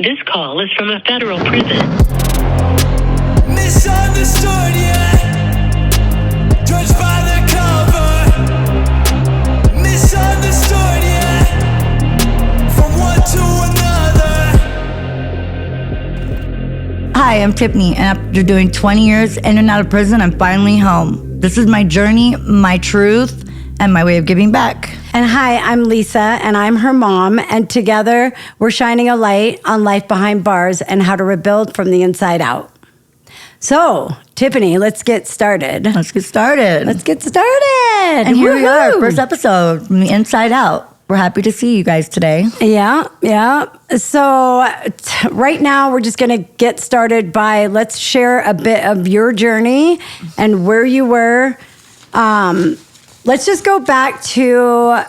This call is from a federal prison. Misunderstood, yeah. Judged by the cover. Misunderstood, yeah. From one to another. Hi, I'm Tiffany, and after doing 20 years in and out of prison, I'm finally home. This is my journey, my truth, and my way of giving back. And hi, I'm Lisa, and I'm her mom, and together we're shining a light on life behind bars and how to rebuild from the inside out. So, Tiffany, let's get started. And here we are, first episode from the inside out. We're happy to see you guys today. Yeah. So right now we're just going to get started by let's share a bit of your journey and where you were. Let's just go back to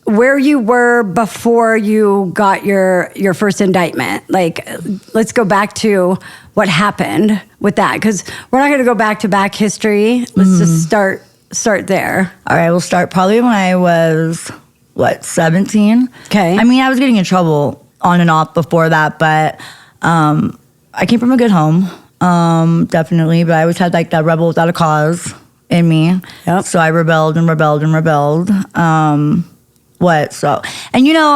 where you were before you got your first indictment. Like, let's go back to what happened with that, because we're not going to go back to back history. Let's just start there. All right, we'll start probably when I was, 17? Okay. I mean, I was getting in trouble on and off before that, but I came from a good home, definitely, but I always had like that rebel without a cause in me. Yep. So I rebelled. And I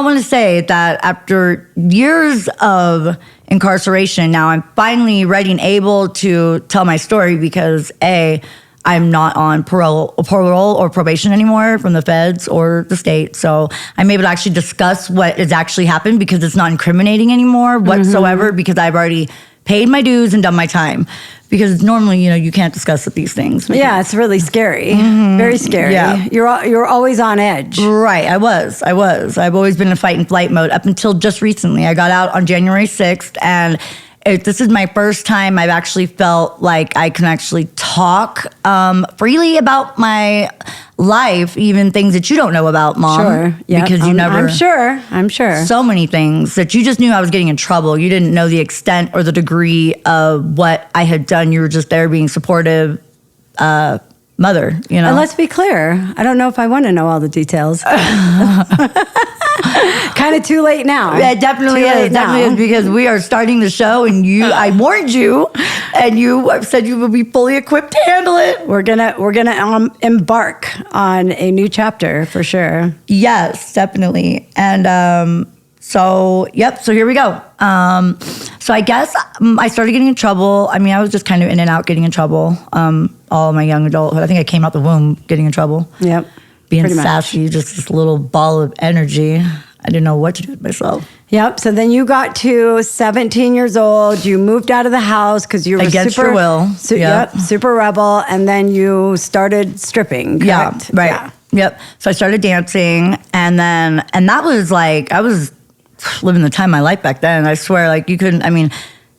want to say that after years of incarceration, now I'm finally ready and able to tell my story because I'm not on parole or probation anymore from the feds or the state. So I'm able to actually discuss what has actually happened because it's not incriminating anymore whatsoever because I've already paid my dues and done my time. Because normally, you can't discuss these things. Yeah, it's really scary. Very scary. Yeah. You're always on edge. Right, I was. I've always been in fight and flight mode up until just recently. I got out on January 6th, and this is my first time I've actually felt like I can actually talk freely about my life, even things that you don't know about, Mom. Sure. Yeah. Because you never. I'm sure. So many things that you just knew I was getting in trouble. You didn't know the extent or the degree of what I had done. You were just there being supportive mother, And let's be clear. I don't know if I want to know all the details. Kind of too late now. Yeah, it definitely is because we are starting the show and I warned you and you said you would be fully equipped to handle it. We're gonna embark on a new chapter for sure. Yes, definitely. And so here we go. So I guess I started getting in trouble. I mean, I was just kind of in and out getting in trouble all my young adulthood. I think I came out the womb getting in trouble. Yep. Being sassy, just this little ball of energy. I didn't know what to do with myself. Yep. So then you got to 17 years old. You moved out of the house because you were against your will. Super rebel. And then you started stripping. Correct? Yeah. Right. Yeah. Yep. So I started dancing, and that was like I was living the time of my life back then. I swear, like you couldn't. I mean,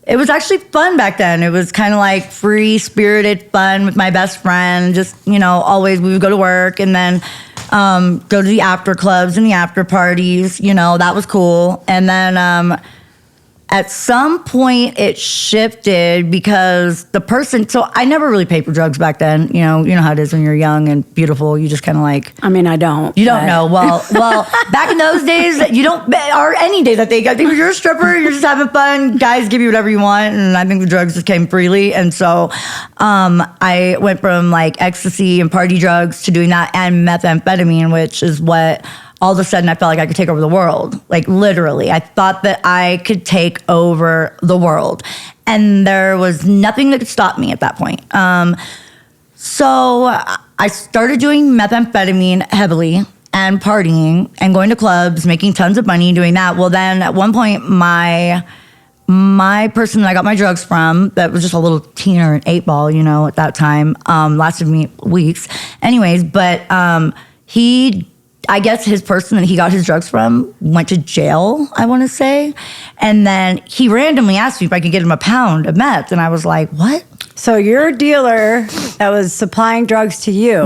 it was actually fun back then. It was kind of like free-spirited fun with my best friend. Just, always we would go to work and then go to the after clubs and the after parties. That was cool. And then at some point it shifted because the person, so I never really paid for drugs back then. You know how it is when you're young and beautiful. You just kind of like. I mean, I don't. You don't know. Well, back in those days, you don't, or any days, I think when you're a stripper, you're just having fun. Guys give you whatever you want. And I think the drugs just came freely. And so I went from like ecstasy and party drugs to doing that and methamphetamine, which is what all of a sudden I felt like I could take over the world. Like literally, I thought that I could take over the world. And there was nothing that could stop me at that point. So I started doing methamphetamine heavily and partying and going to clubs, making tons of money doing that. Well, then at one point, my person that I got my drugs from, that was just a little teener, an 8-ball, at that time, lasted me weeks. Anyways, but I guess his person that he got his drugs from went to jail, I want to say. And then he randomly asked me if I could get him a pound of meth. And I was like, what? So your dealer that was supplying drugs to you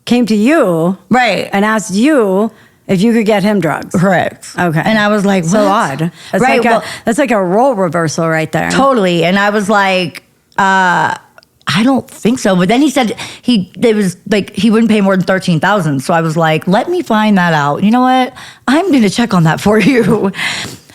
came to you right, and asked you if you could get him drugs. Correct. Okay. And I was like, what? So odd. That's right. That's like a role reversal right there. Totally. And I was like, I don't think so. But then he said he wouldn't pay more than $13,000. So I was like, let me find that out. You know what? I'm going to check on that for you.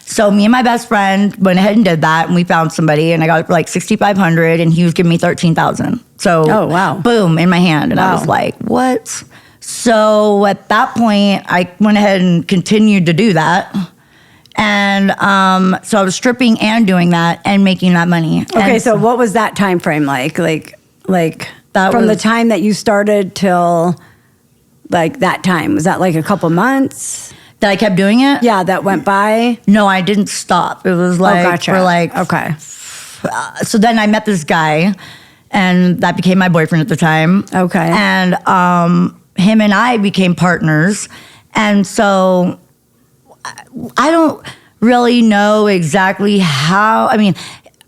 So me and my best friend went ahead and did that, and we found somebody, and I got it for like $6,500, and he was giving me $13,000. So, oh wow, boom, in my hand, and I was like, what? So at that point, I went ahead and continued to do that, and so I was stripping and doing that and making that money. Okay, and so what was that time frame like? Like that from the was- time that you started till like that time? Was that like a couple months? that I kept doing it? Yeah, that went by. No, I didn't stop. It was like gotcha. for like Okay. So then I met this guy, and that became my boyfriend at the time. Okay. And him and I became partners. And so I don't really know exactly how. I mean,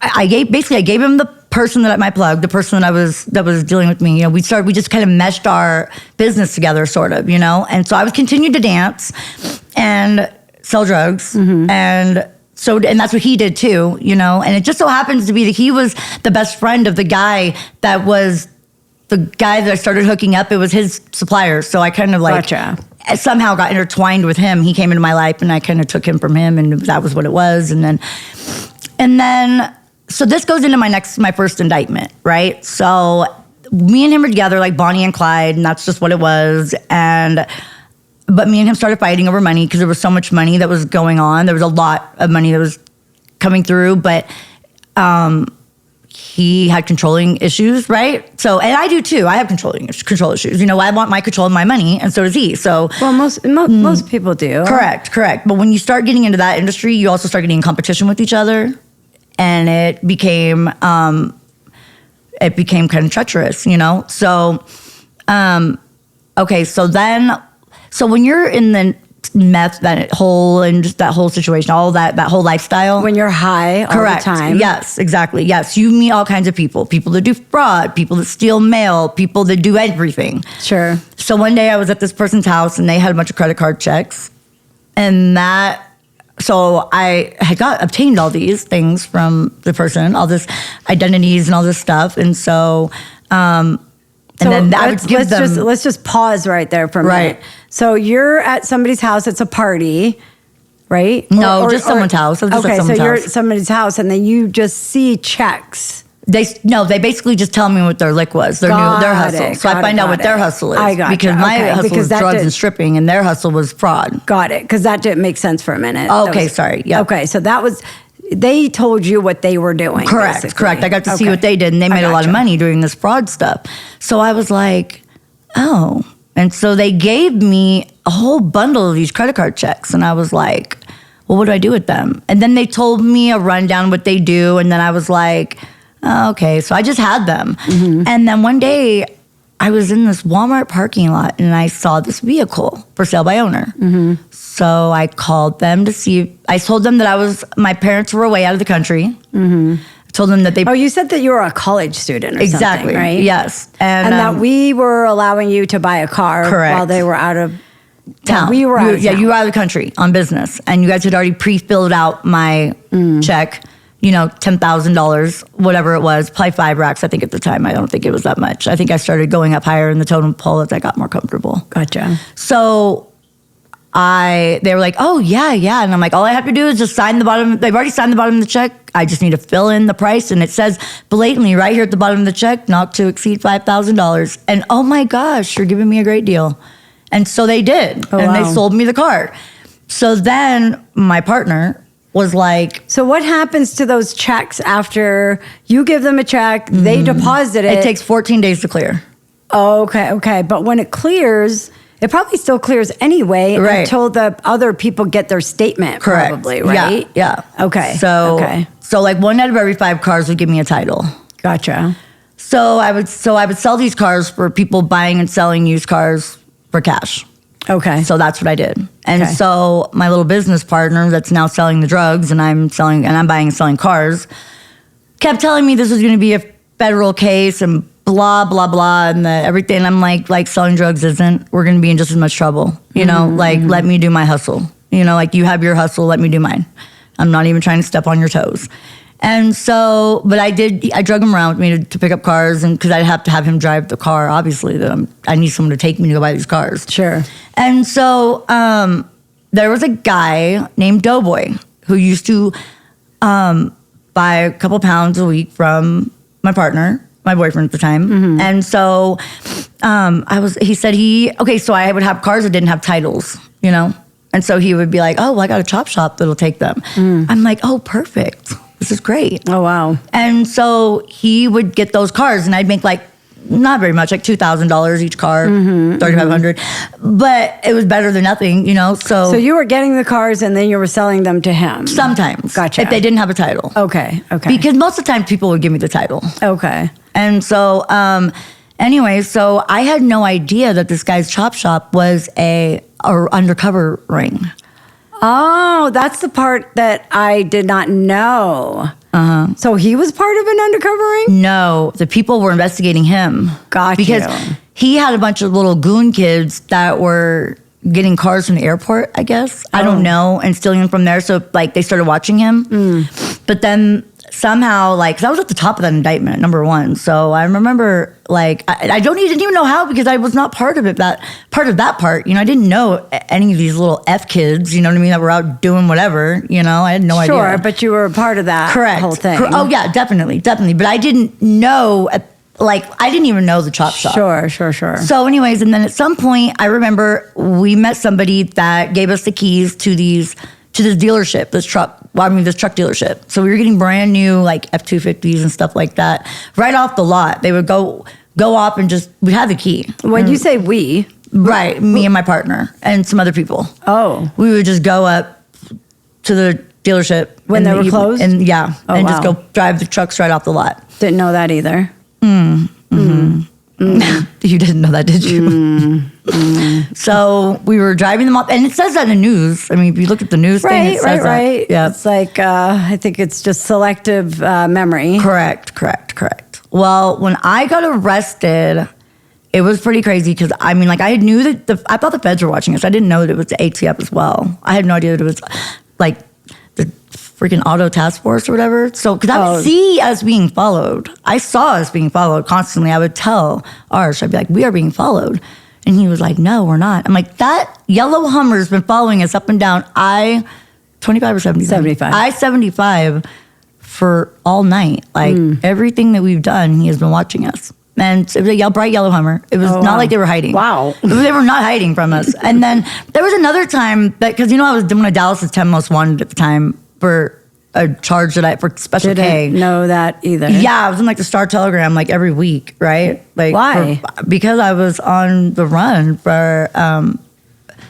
I gave him the person that my plug, the person that was dealing with me. You know, we just kind of meshed our business together, sort of. You know, and so I was continued to dance and sell drugs, and that's what he did too. You know, and it just so happens to be that he was the best friend of the guy that was the guy that I started hooking up. It was his supplier, so I kind of like Gotcha. somehow got intertwined with him. He came into my life, and I kind of took him from him, and that was what it was. And then, so this goes into my first indictment, right? So me and him were together like Bonnie and Clyde, and that's just what it was. But me and him started fighting over money because there was so much money that was going on. There was a lot of money that was coming through, but he had controlling issues, right? So, and I do too. I have control issues. You know, I want my control of my money, and so does he. So, Well, most people do. correct. But when you start getting into that industry, you also start getting in competition with each other, and it became kind of treacherous, you know. So, okay, so when you're in the meth, that whole situation, all that whole lifestyle. When you're high all Correct. the time. Yes, exactly. Yes, you meet all kinds of people that do fraud, people that steal mail, people that do everything. Sure. So one day I was at this person's house, and they had a bunch of credit card checks, so I had obtained all these things from the person, all this identities and all this stuff, and so. And then I would give them. Let's just pause right there for a Right. minute. So you're at somebody's house. It's a party, right? No, just someone's house. I was just at Okay, so someone's you're house. at somebody's house, and then you just see checks. They basically just tell me what their lick was, their hustle. So I find out what their hustle is. I gotcha. Because my Okay, hustle because was that drugs did- and stripping, and their hustle was fraud. Got it, because that didn't make sense for a minute. Oh, That okay, was- sorry. Yep. Okay, so that was, they told you what they were doing. Correct. basically. I got to see Okay. what they did, and they I made a lot of gotcha. money doing this fraud stuff. So I was like, oh. And so they gave me a whole bundle of these credit card checks, and I was like, well, what do I do with them? And then they told me a rundown of what they do, and then I was like, oh, okay. So I just had them. Mm-hmm. And then one day I was in this Walmart parking lot, and I saw this vehicle for sale by owner. Mm-hmm. So I called them to see. I told them that my parents were away out of the country. I told them that they. Oh, you said that you were a college student or Exactly. something, right? Yes. And that we were allowing you to buy a car Correct. while they were out of town. We were out of town. you were out of the country on business, and you guys had already pre-filled out my check. You know, $10,000, whatever it was, probably 5 racks. I think at the time, I don't think it was that much. I think I started going up higher in the totem pole as I got more comfortable. Gotcha. So they were like, oh yeah, and I'm like, all I have to do is just sign the bottom. They've already signed the bottom of the check. I just need to fill in the price, and it says blatantly right here at the bottom of the check, not to exceed $5,000. And oh my gosh, you're giving me a great deal. And so they did, Oh, and wow. they sold me the car. So then my partner was like, So what happens to those checks after you give them a check, they deposit it? it takes 14 days to clear. Oh, okay. But when it clears, it probably still clears anyway Right. until the other people get their statement, Correct. probably, right? Yeah. Okay. So like 1 out of every 5 cars would give me a title. Gotcha. So I would sell these cars for people buying and selling used cars for cash. Okay. So that's what I did. And Okay. so my little business partner that's now selling the drugs, and I'm buying and selling cars, kept telling me this was going to be a federal case and blah, blah, blah, and everything. I'm like selling drugs isn't. We're going to be in just as much trouble. You know, like, let me do my hustle. You know, like, you have your hustle, let me do mine. I'm not even trying to step on your toes. And so, but I drug him around with me to pick up cars, and because I'd have to have him drive the car, obviously, I need someone to take me to go buy these cars. Sure. And so there was a guy named Doughboy who used to buy a couple pounds a week from my partner, my boyfriend at the time. And so he said so I would have cars that didn't have titles, you know? And so he would be like, oh, well, I got a chop shop that'll take them. I'm like, oh, perfect. This is great. Oh, wow. And so he would get those cars and I'd make like, not very much, like $2,000 each car, $3,500. But it was better than nothing, you know? So you were getting the cars and then you were selling them to him? Sometimes. Gotcha. If they didn't have a title. Okay. Because most of the time people would give me the title. Okay. And so, anyway, so I had no idea that this guy's chop shop was a undercover ring. Oh, that's the part that I did not know. So he was part of an undercover ring? No, the people were investigating him. Got because you. He had a bunch of little goon kids that were getting cars from the airport, I guess. I don't know, and stealing them from there. So, like, they started watching him. But then somehow, like, 'cause I was at the top of that indictment, number one. So I remember, like, I didn't even know how because I was not part of it. That part, you know, I didn't know any of these little F kids, you know what I mean, that were out doing whatever, you know, I had no idea. Sure, but you were a part of that whole thing. Oh yeah, definitely. But I didn't know, I didn't even know the chop shop. Sure. So anyways, and then at some point, I remember we met somebody that gave us the keys to this dealership, this truck dealership. So we were getting brand new, like, F-250s and stuff like that right off the lot. They would go off and we had the key. When you say we. Right, me and my partner and some other people. Oh. We would just go up to the dealership. When they were closed? And yeah, Oh, just wow. go drive the trucks right off the lot. Didn't know that either. You didn't know that, did you? So we were driving them up, and it says that in the news. I mean, if you look at the news thing, it says that. Right. Yeah. It's like, I think it's just selective memory. Correct. Well, when I got arrested, it was pretty crazy because, I mean, like, I knew that I thought the feds were watching us. I didn't know that it was the ATF as well. I had no idea that it was, like, the freaking auto task force or whatever. So, because I would see us being followed. I saw us being followed constantly. I would tell Arsh, I'd be like, we are being followed. And he was like, no, we're not. I'm like, that yellow Hummer's been following us up and down I-25 or 75? 75. I-75 for all night. Like, everything that we've done, he has been watching us. And it was a bright yellow Hummer. It was not like they were hiding. Wow. They were not hiding from us. And then there was another time that, because, you know, I was doing Dallas's 10 Most Wanted at the time for a charge for Special K. Didn't know that either. Yeah, I was in, like, the Star Telegram, like, every week, right? Like, why? Because I was on the run for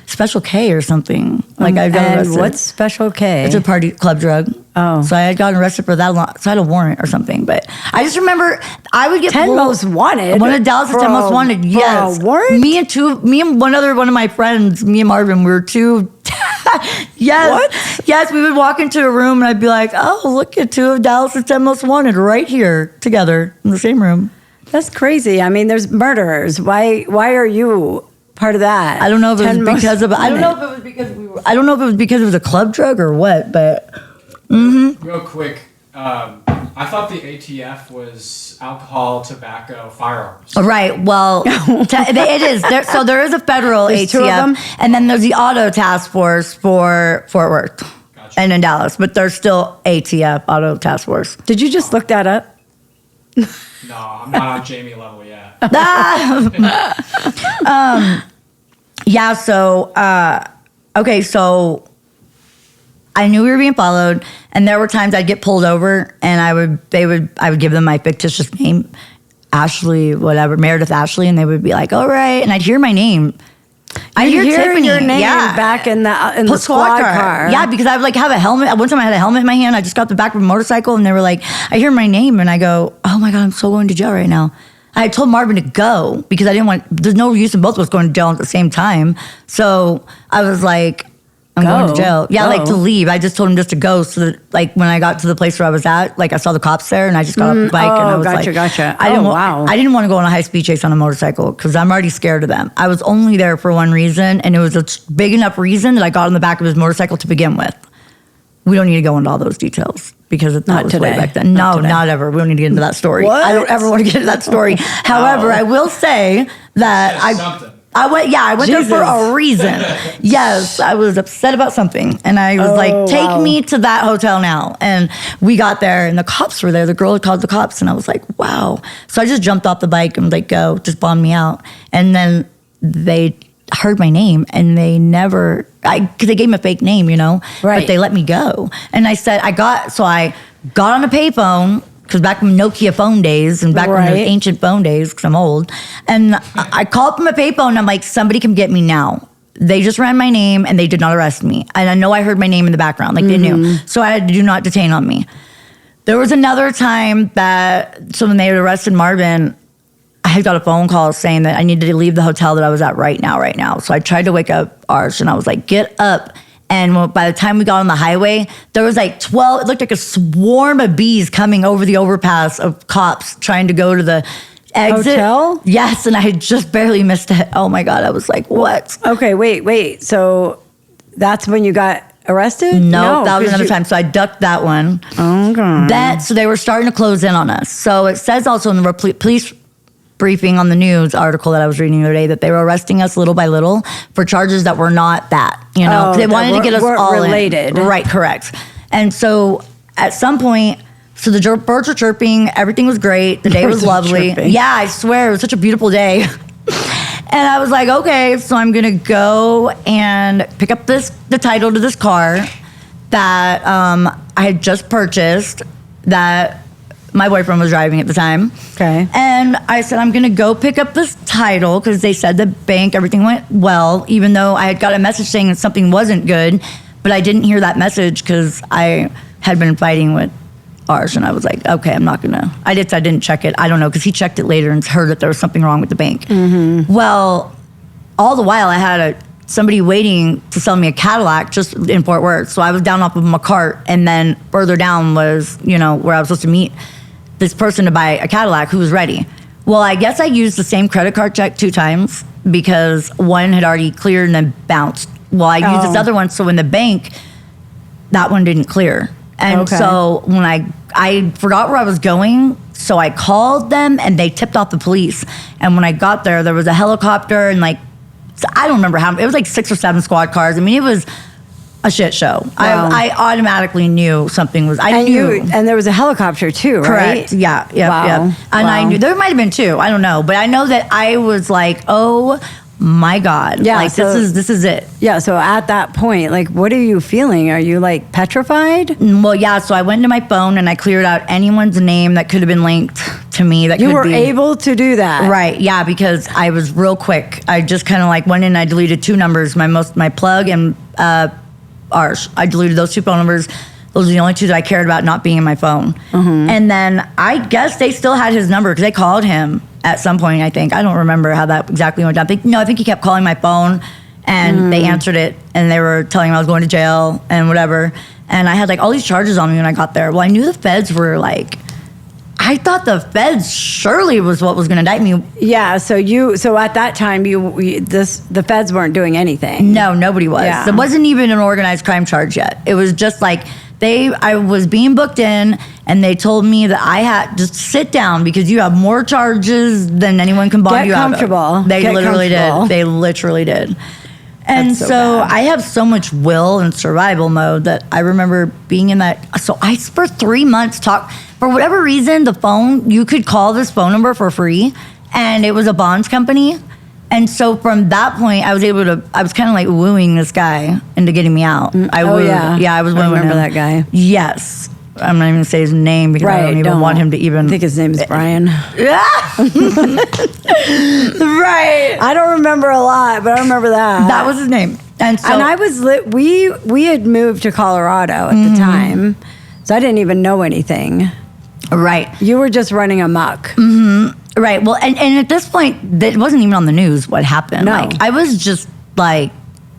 Special K or something. Like, I got arrested. And what's Special K? It's a party club drug. Oh. So I had gotten arrested for that long. So I had a warrant or something. But I just remember I would get 10 Most Wanted? One of Dallas's 10 Most Wanted. Yes. For a warrant? Me and one of my friends, me and Marvin, we were two. Yes. What? Yes, we would walk into a room and I'd be like, oh, look at two of Dallas's 10 Most Wanted right here together in the same room. That's crazy. I mean, there's murderers. Why are you part of that? I don't know if it 10 was because of. I don't know if it was because I don't know if it was because it was a club drug or what, but. Real quick, I thought the ATF was alcohol, tobacco, firearms. Right. Well, it is. So there is a federal There's ATF, two of them? and then there's the auto task force for Fort Worth Gotcha. and in Dallas, but there's still ATF, auto task force. Did you just look that up? No, I'm not on Jamie level yet. Yeah. So, okay. So I knew we were being followed, and there were times I'd get pulled over, and I would give them my fictitious name, Ashley, whatever, Meredith Ashley, and they would be like, "All right," and I'd hear my name. I hear Tiffany. your name Yeah. back in the squad car. Yeah, because I would, like, have a helmet. One time I had a helmet in my hand. I just got the back of a motorcycle, and they were like, I hear my name, and I go, oh my God, I'm so going to jail right now. I told Marvin to go because I didn't want, there's no use in both of us going to jail at the same time. So I was like, I'm going to jail. Yeah, like, to leave. I just told him just to go so that, like, when I got to the place where I was at, like, I saw the cops there and I just got off the bike and I was Gotcha. I didn't want to go on a high speed chase on a motorcycle because I'm already scared of them. I was only there for one reason, and it was a big enough reason that I got on the back of his motorcycle to begin with. We don't need to go into all those details because that Not was today. way back then. Not No, today. not ever. We don't need to get into that story. What? I don't ever want to get into that story. However, I will say that Says something. I went there for a reason. Yes, I was upset about something. And I was like, take me to that hotel now. And we got there and the cops were there. The girl had called the cops and I was like, wow. So I just jumped off the bike and was like, go, just bomb me out. And then they heard my name and they never, because they gave me a fake name, you know? Right. But they let me go. And I said, I got on a payphone, because back in Nokia phone days and back when those ancient phone days, because I'm old, and I called from a payphone and I'm like, somebody come get me now. They just ran my name and they did not arrest me. And I know I heard my name in the background, like they knew. So I had to do not detain on me. There was another time so when they had arrested Marvin, I had got a phone call saying that I needed to leave the hotel that I was at right now. So I tried to wake up Arsh and I was like, get up. And by the time we got on the highway, there was like 12, it looked like a swarm of bees coming over the overpass of cops trying to go to the exit. Hotel? Yes, and I had just barely missed it. Oh my God, I was like, what? Okay, wait. So that's when you got arrested? No, that was another time. So I ducked that one. Okay. So they were starting to close in on us. So it says also in the police briefing on the news article that I was reading the other day that they were arresting us little by little for charges that were not that, you know, they wanted to get us all related. Right, correct. And so at some point, so the birds were chirping, everything was great, the day was lovely. Yeah, I swear, it was such a beautiful day. And I was like, okay, so I'm gonna go and pick up the title to this car that I had just purchased that my boyfriend was driving at the time. Okay. And I said, I'm going to go pick up this title because they said the bank, everything went well, even though I had got a message saying that something wasn't good. But I didn't hear that message because I had been fighting with Arsh. And I was like, okay, I'm not going to. I didn't check it. I don't know, because he checked it later and heard that there was something wrong with the bank. Mm-hmm. Well, all the while I had somebody waiting to sell me a Cadillac just in Fort Worth. So I was down off of my cart. And then further down was, where I was supposed to meet this person to buy a Cadillac who was ready. Well, I guess I used the same credit card check 2 times because one had already cleared and then bounced. Well, I used this other one, so in the bank, that one didn't clear. And so when I forgot where I was going, so I called them and they tipped off the police. And when I got there was a helicopter and I don't remember how, it was like 6 or 7 squad cars. I mean, it was a shit show. Wow. I automatically knew something was. I knew, and there was a helicopter too, right? Correct. Yeah. And I knew there might have been 2. I don't know, but I know that I was like, oh my God, like this is it. Yeah. So at that point, like, what are you feeling? Are you like petrified? Well, yeah. So I went to my phone and I cleared out anyone's name that could have been linked to me. That you were able to do that, right? Yeah, because I was real quick. I just kind of went in. I deleted 2 numbers, my plug and Arsh. I deleted those 2 phone numbers. Those are the only 2 that I cared about not being in my phone. Mm-hmm. And then I guess they still had his number because they called him at some point, I think. I don't remember how that exactly went down. I think he kept calling my phone and they answered it and they were telling me I was going to jail and whatever. And I had all these charges on me when I got there. Well, I knew the feds were I thought the feds surely was what was going to indict me. Yeah, so at that time the feds weren't doing anything. No, nobody was. Yeah. It wasn't even an organized crime charge yet. It was just I was being booked in and they told me that I had to sit down because you have more charges than anyone can bond you out of. Get comfortable. They literally did. And so I have so much will and survival mode that I remember being in that. So I, for 3 months, for whatever reason, the phone, you could call this phone number for free, and it was a bonds company. And so from that point, I was kind of wooing this guy into getting me out. I was wooing I remember him. that guy. Yes. I'm not even going to say his name because I don't even want him to even. I think his name is Brian. Yeah. Right. I don't remember a lot, but I remember that. That was his name. And I was we had moved to Colorado at the time, so I didn't even know anything. Right. You were just running amok. Mm-hmm. Right. Well, and at this point, it wasn't even on the news what happened. No. I was just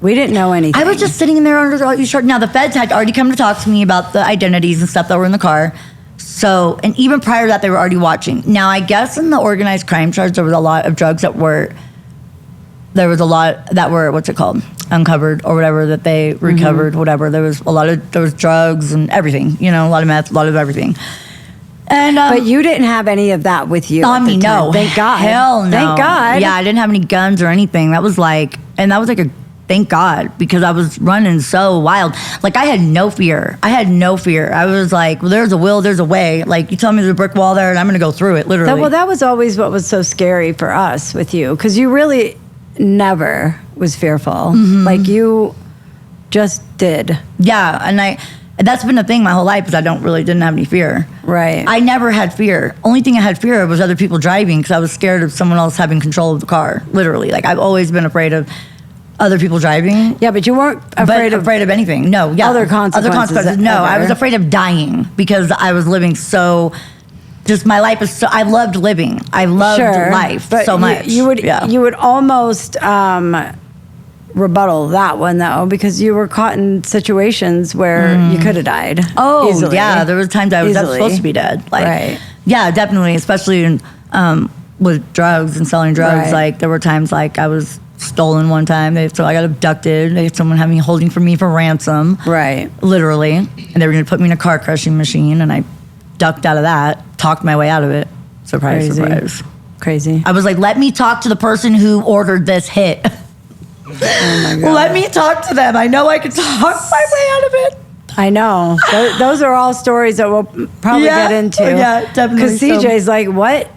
we didn't know anything. I was just sitting in there under all these shorts. Now, the feds had already come to talk to me about the identities and stuff that were in the car. So, and even prior to that, they were already watching. Now, I guess in the organized crime charge, there was a lot of drugs that were, what's it called? Uncovered or whatever, that they recovered, whatever. There was drugs and everything, a lot of meth, a lot of everything. And But you didn't have any of that with you. I at the mean, time. no, Thank God. hell no. Thank God. Yeah, I didn't have any guns or anything. That was like a thank God, because I was running so wild. Like, I had no fear. I was like, well, there's a will, there's a way. Like, you tell me there's a brick wall there, and I'm going to go through it, literally. Well, that was always what was so scary for us with you, because you really never was fearful. Mm-hmm. Like, you just did. Yeah, and that's been the thing my whole life, is I didn't have any fear. Right. I never had fear. Only thing I had fear of was other people driving, because I was scared of someone else having control of the car, literally. Like, I've always been afraid of other people driving. Yeah, but you weren't afraid of anything. No, yeah. other consequences No, I ever. was afraid of dying, because I was living so. Just my life is so. I loved living. I loved life but so much. You would Yeah. you would almost rebuttal that one though, because you were caught in situations where you could have died. Oh, easily. yeah. There was times I was Easily. supposed to be dead. Like, Right. Yeah, definitely. Especially in, with drugs and selling drugs. Right. Like, there were times like I was stolen one time. So I got abducted. They had someone having holding for me for ransom. Right. Literally. And they were going to put me in a car crushing machine, and I ducked out of that, talked my way out of it. Surprise, Crazy. surprise. Crazy. I was like, let me talk to the person who ordered this hit. Oh my God. Let me talk to them. I know I can talk my way out of it. I know. Those are all stories that we'll probably Yeah. get into. Yeah, definitely. Because CJ's like, what?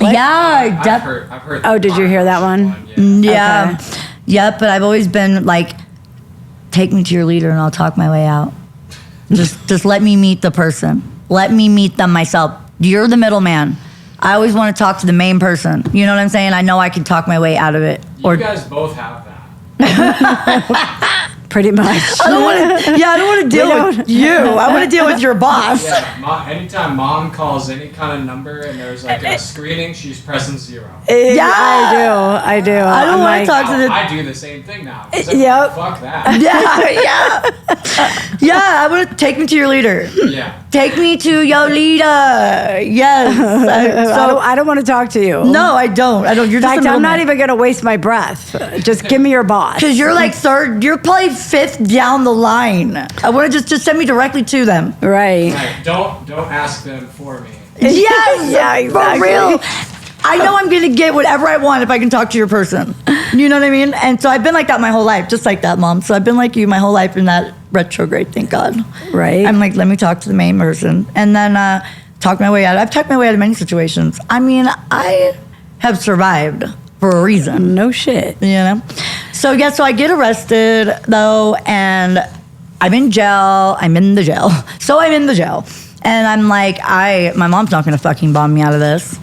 Yeah, I've heard. Oh, did you hear that one? Yeah. Okay. Yep, but I've always been like, take me to your leader and I'll talk my way out. Just let me meet the person. Let me meet them myself. You're the middleman. I always want to talk to the main person. You know what I'm saying? I know I can talk my way out of it. You guys both have that. Pretty much. I don't want to deal with you. I want to deal with your boss. Yeah, anytime mom calls any kind of number and there's like a screening, she's pressing 0. Yeah. I do. I don't want to talk to the. I do the same thing now. It's Yep. Fuck that. Yeah. I want to take me to your leader. Yeah. Take me to your leader. Yes. I don't want to talk to you. No, I don't. You're In just fact, I'm not even going to waste my breath. Just give me your boss. because you're like third. You're probably fifth down the line. I want to just send me directly to them. Right. Right. Don't ask them for me. Yes. Yeah, exactly. For real. I know I'm gonna get whatever I want if I can talk to your person. You know what I mean? And so I've been like that my whole life, just like that, Mom. So I've been like you my whole life in that retrograde. Thank God. Right. I'm like, let me talk to the main person, and then talk my way out. I've talked my way out of many situations. I mean, I have survived for a reason. No shit. You know? So yeah, so I get arrested though, and I'm in jail. I'm in the jail. So I'm in the jail. And I'm like, my mom's not gonna fucking bomb me out of this.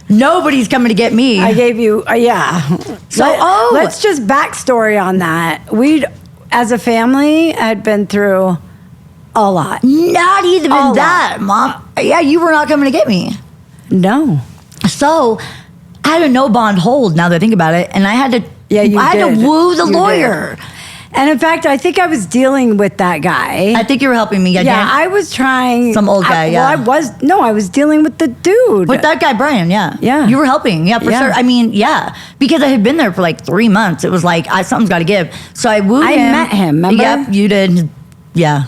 Nobody's coming to get me. I gave you, yeah. So, let's just backstory on that. We, as a family, had been through a lot. Not even A that, Mom. Yeah, you were not coming to get me. No. So I had a no bond hold now that I think about it. And I had to Yeah, you I had did. to woo the You lawyer. did. And in fact, I think I was dealing with that guy. I think you were helping me. Yeah, I was trying. Some old guy, yeah. Well, I was dealing with the dude. With that guy, Brian, yeah. Yeah. You were helping, yeah, for Yeah. sure. I mean, yeah. Because I had been there for like 3 months. It was like, something's got to give. So I wooed I him. met him, remember? Yep, you did. Yeah.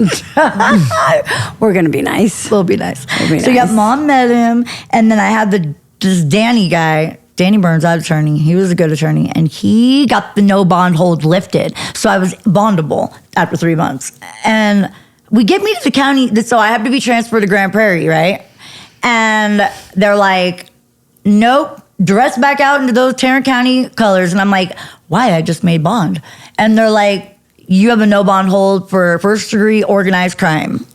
We're going to be nice. We'll be nice. be So yeah, nice. Mom met him. And then I had this Danny guy, Danny Burns, our attorney. He was a good attorney. And he got the no bond hold lifted. So I was bondable after 3 months. And we get me to the county. So I have to be transferred to Grand Prairie, right? And they're like, nope, dress back out into those Tarrant County colors. And I'm like, why? I just made bond. And they're like, you have a no bond hold for first degree organized crime.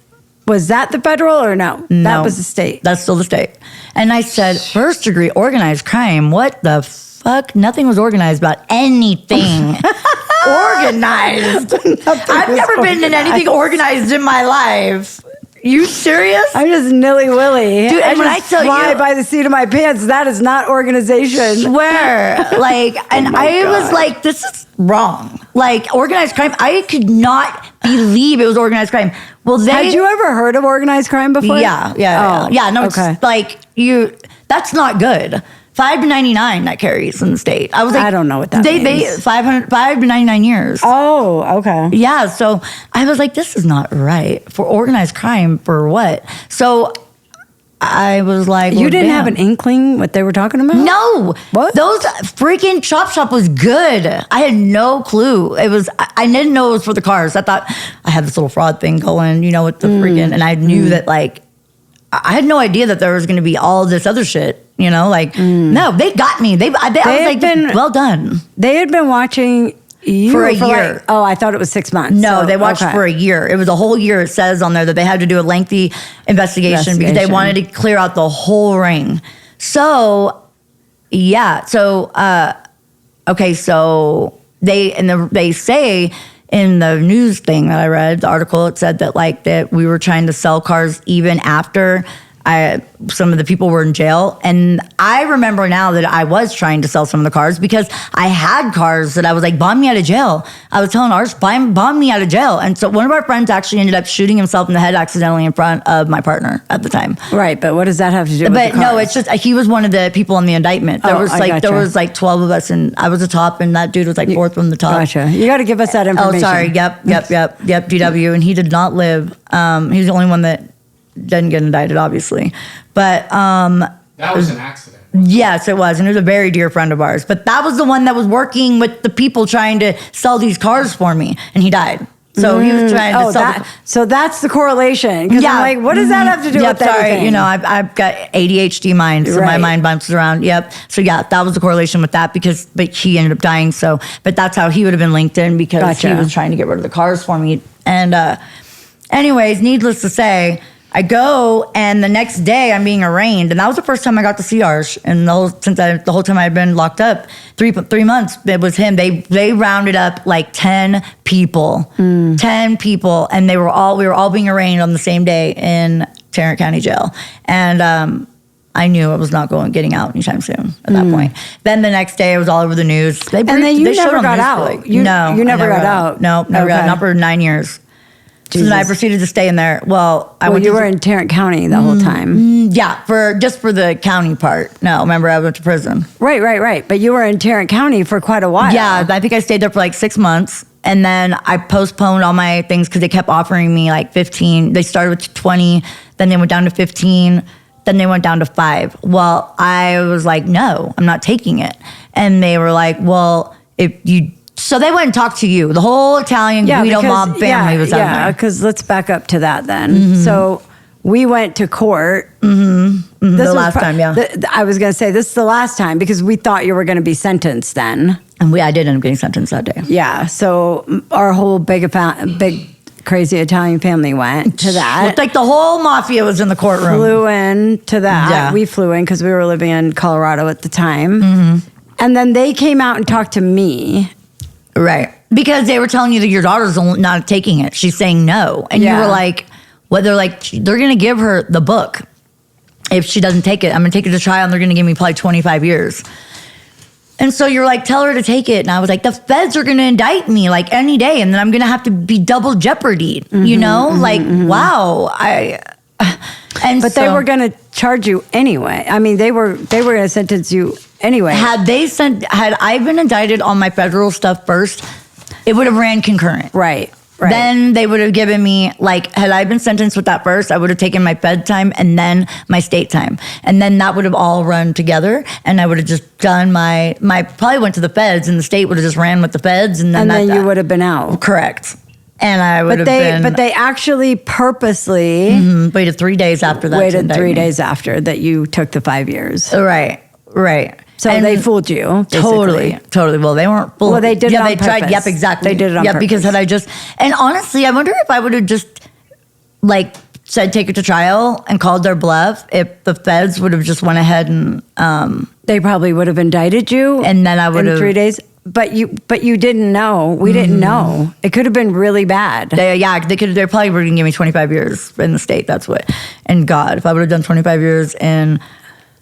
Was that the federal or no? No. That was the state. That's still the state. And I said, first degree organized crime? What the fuck? Nothing was organized about anything. Organized. I've never been in anything organized in my life. You serious? I'm just nilly-willy. Dude, I and when just I tell fly you- by the seat of my pants. That is not organization. Swear. Like, and I was like, this is wrong. Like, organized crime, I could not believe it was organized crime. Well, Had you ever heard of organized crime before? Yeah. Oh, Yeah, no, okay. it's like, that's not good. 5 to 99 that carries in the state. I was like, I don't know what that they means. 5 to 99 years. Oh, okay. Yeah, so I was like, this is not right for organized crime for what? So I was like, You well, didn't damn. have an inkling what they were talking about? No. What? Those freaking Chop Shop was good. I had no clue. I didn't know it was for the cars. I thought I had this little fraud thing going, with the freaking, and I knew that like, I had no idea that there was going to be all this other shit, no, they got me. I was like, well done. They had been watching you For a year. Like, I thought it was 6 months. No, So, they watched okay. for a year. It was a whole year. It says on there that they had to do a lengthy investigation because they wanted to clear out the whole ring. So, yeah. So, okay. So they say in the news thing that I read, the article, it said that that we were trying to sell cars even after some of the people were in jail. And I remember now that I was trying to sell some of the cars because I had cars that I was like, bond me out of jail. I was telling ours, bond me out of jail. And so one of our friends actually ended up shooting himself in the head accidentally in front of my partner at the time. Right, but what does that have to do with But the no, cars? it's just he was one of the people on the indictment. There was gotcha. 12 of us, and I was the top, and that dude was like fourth from the top. Gotcha. You got to give us that information. Oh, sorry. Yep. DW, and he did not live. He was the only one that didn't get indicted, obviously. But That was an accident. yes, it was, and it was a very dear friend of ours. But that was the one that was working with the people trying to sell these cars for me, and he died. So he was trying to sell. So that's the correlation. Because I'm like, what does that have to do with sorry, anything? I've got ADHD mind, so my Right. mind bounces around. Yep. So yeah, that was the correlation with that but he ended up dying. So, but that's how he would have been linked in because Gotcha. he was trying to get rid of the cars for me. And anyways, needless to say, I go and the next day I'm being arraigned, and that was the first time I got to see Arsh. And the whole time I had been locked up, 3 months, it was him. They rounded up like 10 people, 10 people, and we were all being arraigned on the same day in Tarrant County Jail. And I knew I was not getting out anytime soon at that point. Then the next day it was all over the news. And then you never got out. You never got out. No, never got out. Okay. Not for 9 years. So then I proceeded to stay in there. Well, you were in Tarrant County the whole time. Yeah, just for the county part. No, remember I went to prison. Right. But you were in Tarrant County for quite a while. Yeah, I think I stayed there for like 6 months. And then I postponed all my things because they kept offering me like 15. They started with 20, then they went down to 15, then they went down to 5. Well, I was like, no, I'm not taking it. And they were like, well, so they went and talked to you. The whole Italian Guido mob family was out there. Yeah, because let's back up to that then. So we went to court. This The last time, yeah. I was going to say, this is the last time because we thought you were going to be sentenced then. And I did end up getting sentenced that day. Yeah, so our whole big crazy Italian family went to that. Looked like the whole mafia was in the courtroom. Flew in to that. Yeah. We flew in because we were living in Colorado at the time. And then they came out and talked to me. Right. Because they were telling you that your daughter's not taking it. She's saying no. And you were like, they're going to give her the book. If she doesn't take it, I'm going to take her to trial and they're going to give me probably 25 years. And so you're like, tell her to take it. And I was like, the feds are going to indict me like any day. And then I'm going to have to be double jeopardy, wow. But they were going to charge you anyway. I mean, they were going to sentence you anyway. Had I been indicted on my federal stuff first, it would have ran concurrent. Right. Then they would have given me, had I been sentenced with that first, I would have taken my Fed time and then my state time. And then that would have all run together. And I would have just done probably went to the feds and the state would have just ran with the feds. And then you would have been out. Correct. And I would But they actually purposely waited 3 days after that. Waited 3 days after that you took the 5 years. Right. So they fooled you. Totally. Well, they weren't fooled. Well, they did it on they tried. purpose. Yep, exactly. They did it on purpose. Because and honestly, I wonder if I would have just said take it to trial and called their bluff, if the feds would have just went ahead and they probably would have indicted you, and then I would have 3 days. But you didn't know. We didn't know. It could have been really bad. They probably were going to give me 25 years in the state. That's what. And God, if I would have done 25 years in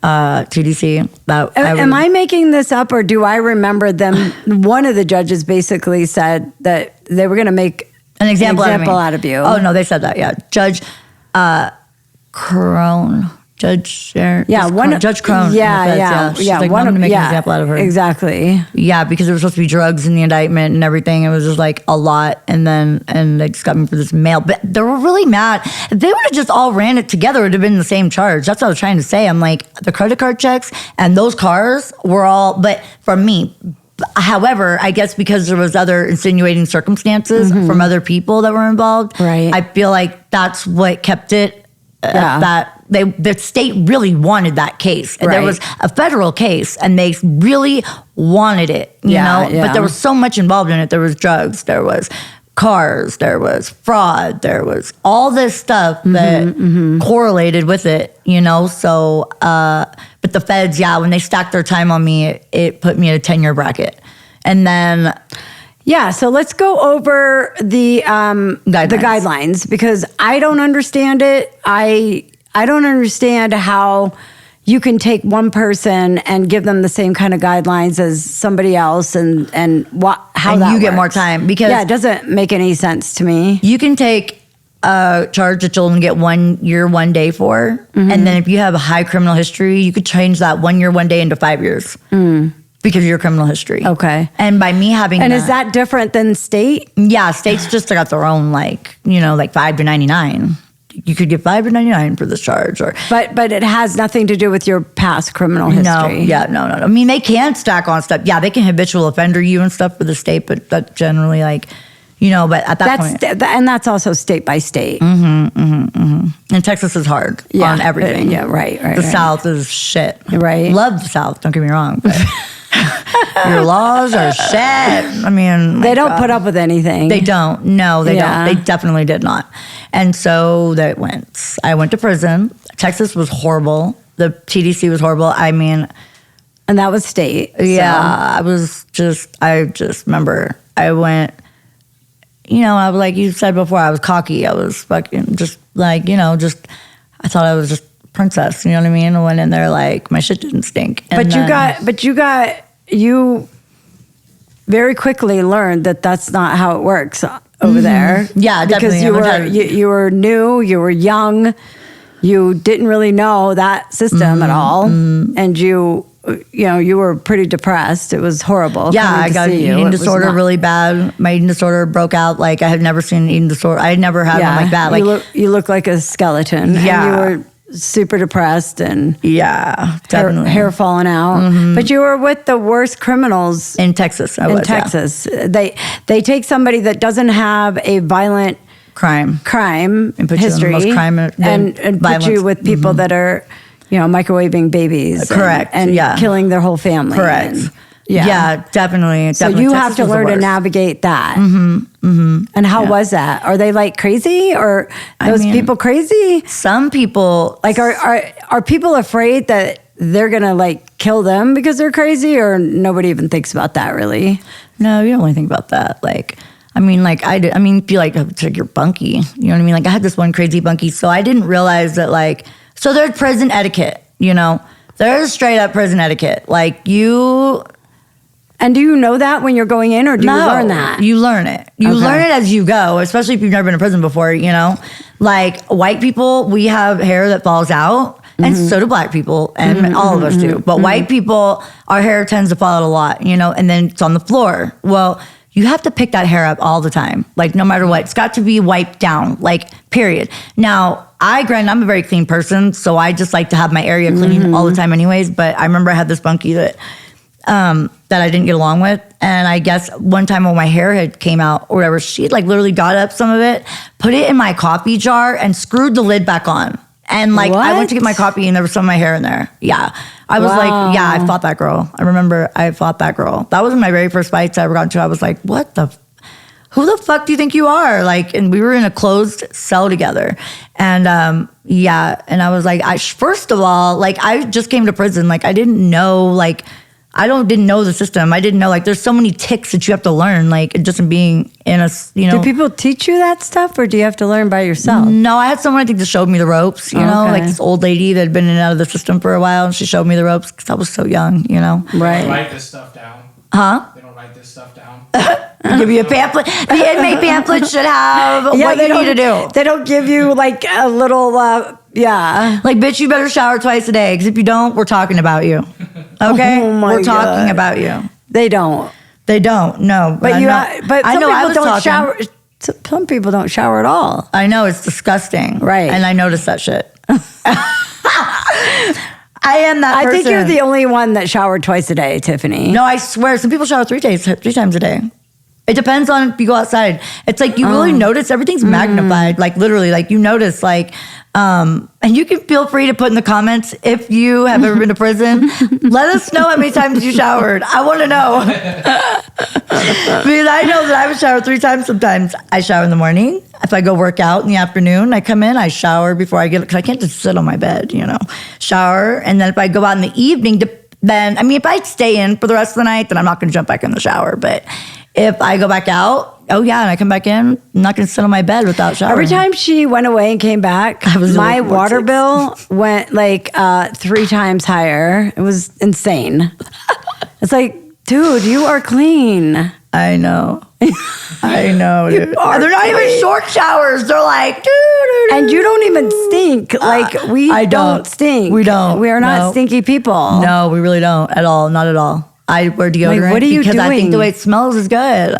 TDC, Am I making this up, or do I remember them? One of the judges basically said that they were going to make an example out of you. Oh no, they said that. Yeah, Judge Crone. Judge Judge Crone. Yeah. She's like, I'm gonna make an example out of her. Exactly. Yeah, because there was supposed to be drugs in the indictment and everything. It was just like a lot, and they just got me for this mail. But they were really mad. If they would have just all ran it together, it would have been the same charge. That's what I was trying to say. I'm like, the credit card checks and those cars were all, but from me. However, I guess because there was other insinuating circumstances from other people that were involved, right. I feel like that's what kept it. The state really wanted that case. And there was a federal case, and they really wanted it. You know, but there was so much involved in it. There was drugs, there was cars, there was fraud, there was all this stuff that correlated with it. You know, so. But the feds, when they stacked their time on me, it put me in a 10-year bracket. And then... Yeah, so let's go over the guidelines, because I don't understand it. I don't understand how you can take one person and give them the same kind of guidelines as somebody else, how that you get works. more time, because... Yeah, it doesn't make any sense to me. You can take... charge that you'll only get 1 year, 1 day for. And then if you have a high criminal history, you could change that 1 year, 1 day into 5 years because of your criminal history. Okay. And by me having is that different than state? Yeah, states just got their own, like 5 to 99. You could get 5 to 99 for this charge. But it has nothing to do with your past criminal history. No. I mean, they can stack on stuff. Yeah, they can habitual offender you and stuff for the state, but that generally but at that point. And that's also state by state. And Texas is hard on everything. Right. The South is shit. Right. Love the South, don't get me wrong. But your laws are shit. I mean, they don't put up with anything. They don't. No, they don't. They definitely did not. And so I went to prison. Texas was horrible. The TDC was horrible. I mean. And that was state. Yeah. So. I just remember I went. I was like you said before, I was cocky. I was fucking just I thought I was just a princess. You know what I mean? I went in there like my shit didn't stink. And you very quickly learned that that's not how it works over there. Yeah, definitely. Because you were new, you were young, you didn't really know that system at all, and you were pretty depressed. It was horrible. Yeah, I got an eating disorder really bad. My eating disorder broke out. Like, I had never seen an eating disorder. I had never had one like that. Like, you look like a skeleton. Yeah. And you were super depressed and definitely. Hair falling out. But you were with the worst criminals in Texas. In Texas. They take somebody that doesn't have a violent crime and put history, you in the most crime and put you with people that are microwaving babies. Correct. And killing their whole family. Correct. Definitely. So you have to learn to navigate that. And how was that? Are they like crazy, or those people crazy? Some people are people afraid that they're gonna like kill them because they're crazy, or nobody even thinks about that really? No, you don't really think about that. Feel like it's like your bunkie. You know what I mean? Like, I had this one crazy bunkie, so I didn't realize that so there's prison etiquette, There's straight up prison etiquette. And do you know that when you're going in, or do you learn that? You learn it. You learn it as you go, especially if you've never been to prison before, Like, white people, we have hair that falls out, and so do black people, and all of us do. But white people, our hair tends to fall out a lot, and then it's on the floor. Well, you have to pick that hair up all the time, no matter what. It's got to be wiped down, period. Now, I'm a very clean person, so I just like to have my area clean all the time anyways. But I remember I had this bunkie that I didn't get along with. And I guess one time when my hair had came out or whatever, she literally got up some of it, put it in my coffee jar, and screwed the lid back on. And I went to get my coffee, and there was some of my hair in there. Yeah. I was I fought that girl. I remember I fought that girl. That was one of my very first fights I ever got into. I was like, who the fuck do you think you are? And we were in a closed cell together. And and I was like, first of all, I just came to prison. I didn't know, didn't know the system. I didn't know, there's so many ticks that you have to learn, just in being in a, Do people teach you that stuff, or do you have to learn by yourself? No, I had someone, I think, that showed me the ropes, this old lady that had been in and out of the system for a while, and she showed me the ropes because I was so young, Right. They don't write this stuff down. Huh? They don't write this stuff down. Give you a pamphlet. The inmate pamphlet should have what you need to do. They don't give you like a little, Like, bitch, you better shower twice a day, because if you don't, we're talking about you. Okay? Oh my we're talking God. about you. They don't. They don't, no. But I you, know, but I some know I people was don't talking. shower. Some people don't shower at all. I know, it's disgusting. Right. And I noticed that shit. I am that person. I think you're the only one that showered twice a day, Tiffany. No, I swear, some people shower three times a day. It depends on if you go outside. It's like you really notice everything's magnified. Like literally, like you notice like, and you can feel free to put in the comments if you have ever been to prison. Let us know how many times you showered. I want to know. Because I know that I would shower 3 times sometimes. I shower in the morning. If I go work out in the afternoon, I come in, I shower before I get, because I can't just sit on my bed, shower. And then if I go out in the evening, then, I mean, if I stay in for the rest of the night, then I'm not going to jump back in the shower. But if I go back out, and I come back in, I'm not going to sit on my bed without showering. Every time she went away and came back, my water bill went like 3 times higher. It was insane. It's like, dude, you are clean. I know. I know. Dude. They're not even short showers. They're like, and you don't even stink. Like we don't stink. We don't. We are not stinky people. No, we really don't at all. Not at all. I wear deodorant. Like, what are you because I think doing? the way it smells is good.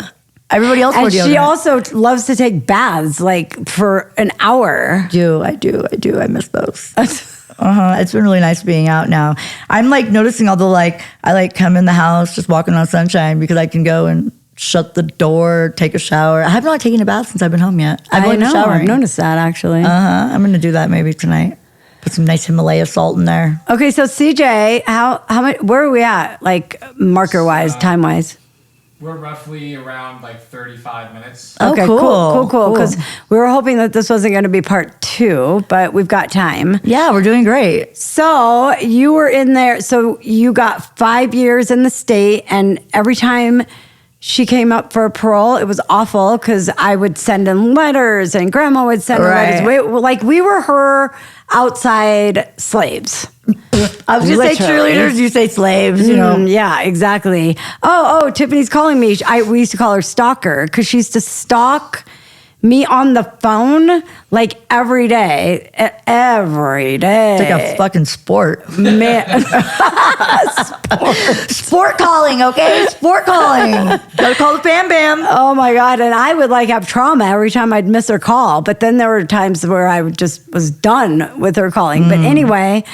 Everybody else wears deodorant. And she also loves to take baths like for an hour. I do. I miss those. It's been really nice being out now. I'm like noticing all the I like come in the house just walking on sunshine because I can go and shut the door, take a shower. I have not taken a bath since I've been home yet. I know. Showering. I've noticed that actually. I'm going to do that maybe tonight. Put some nice Himalaya salt in there. Okay, so CJ, how much? Where are we at? Like marker wise, time wise? We're roughly around 35 minutes. Okay, cool. Because we were hoping that this wasn't going to be part 2, but we've got time. Yeah, we're doing great. So you were in there. So you got 5 years in the state, and every time she came up for parole, it was awful because I would send in letters, and Grandma would send in letters. We were her outside slaves. I was going to say cheerleaders, you say slaves, Yeah, exactly. Oh, Tiffany's calling me. We used to call her stalker because she used to stalk me on the phone every day. Every day. It's like a fucking sport. Man. Sport calling, okay? Sport calling. Gotta call the Bam Bam. Oh my God. And I would have trauma every time I'd miss her call. But then there were times where I just was done with her calling. But anyway,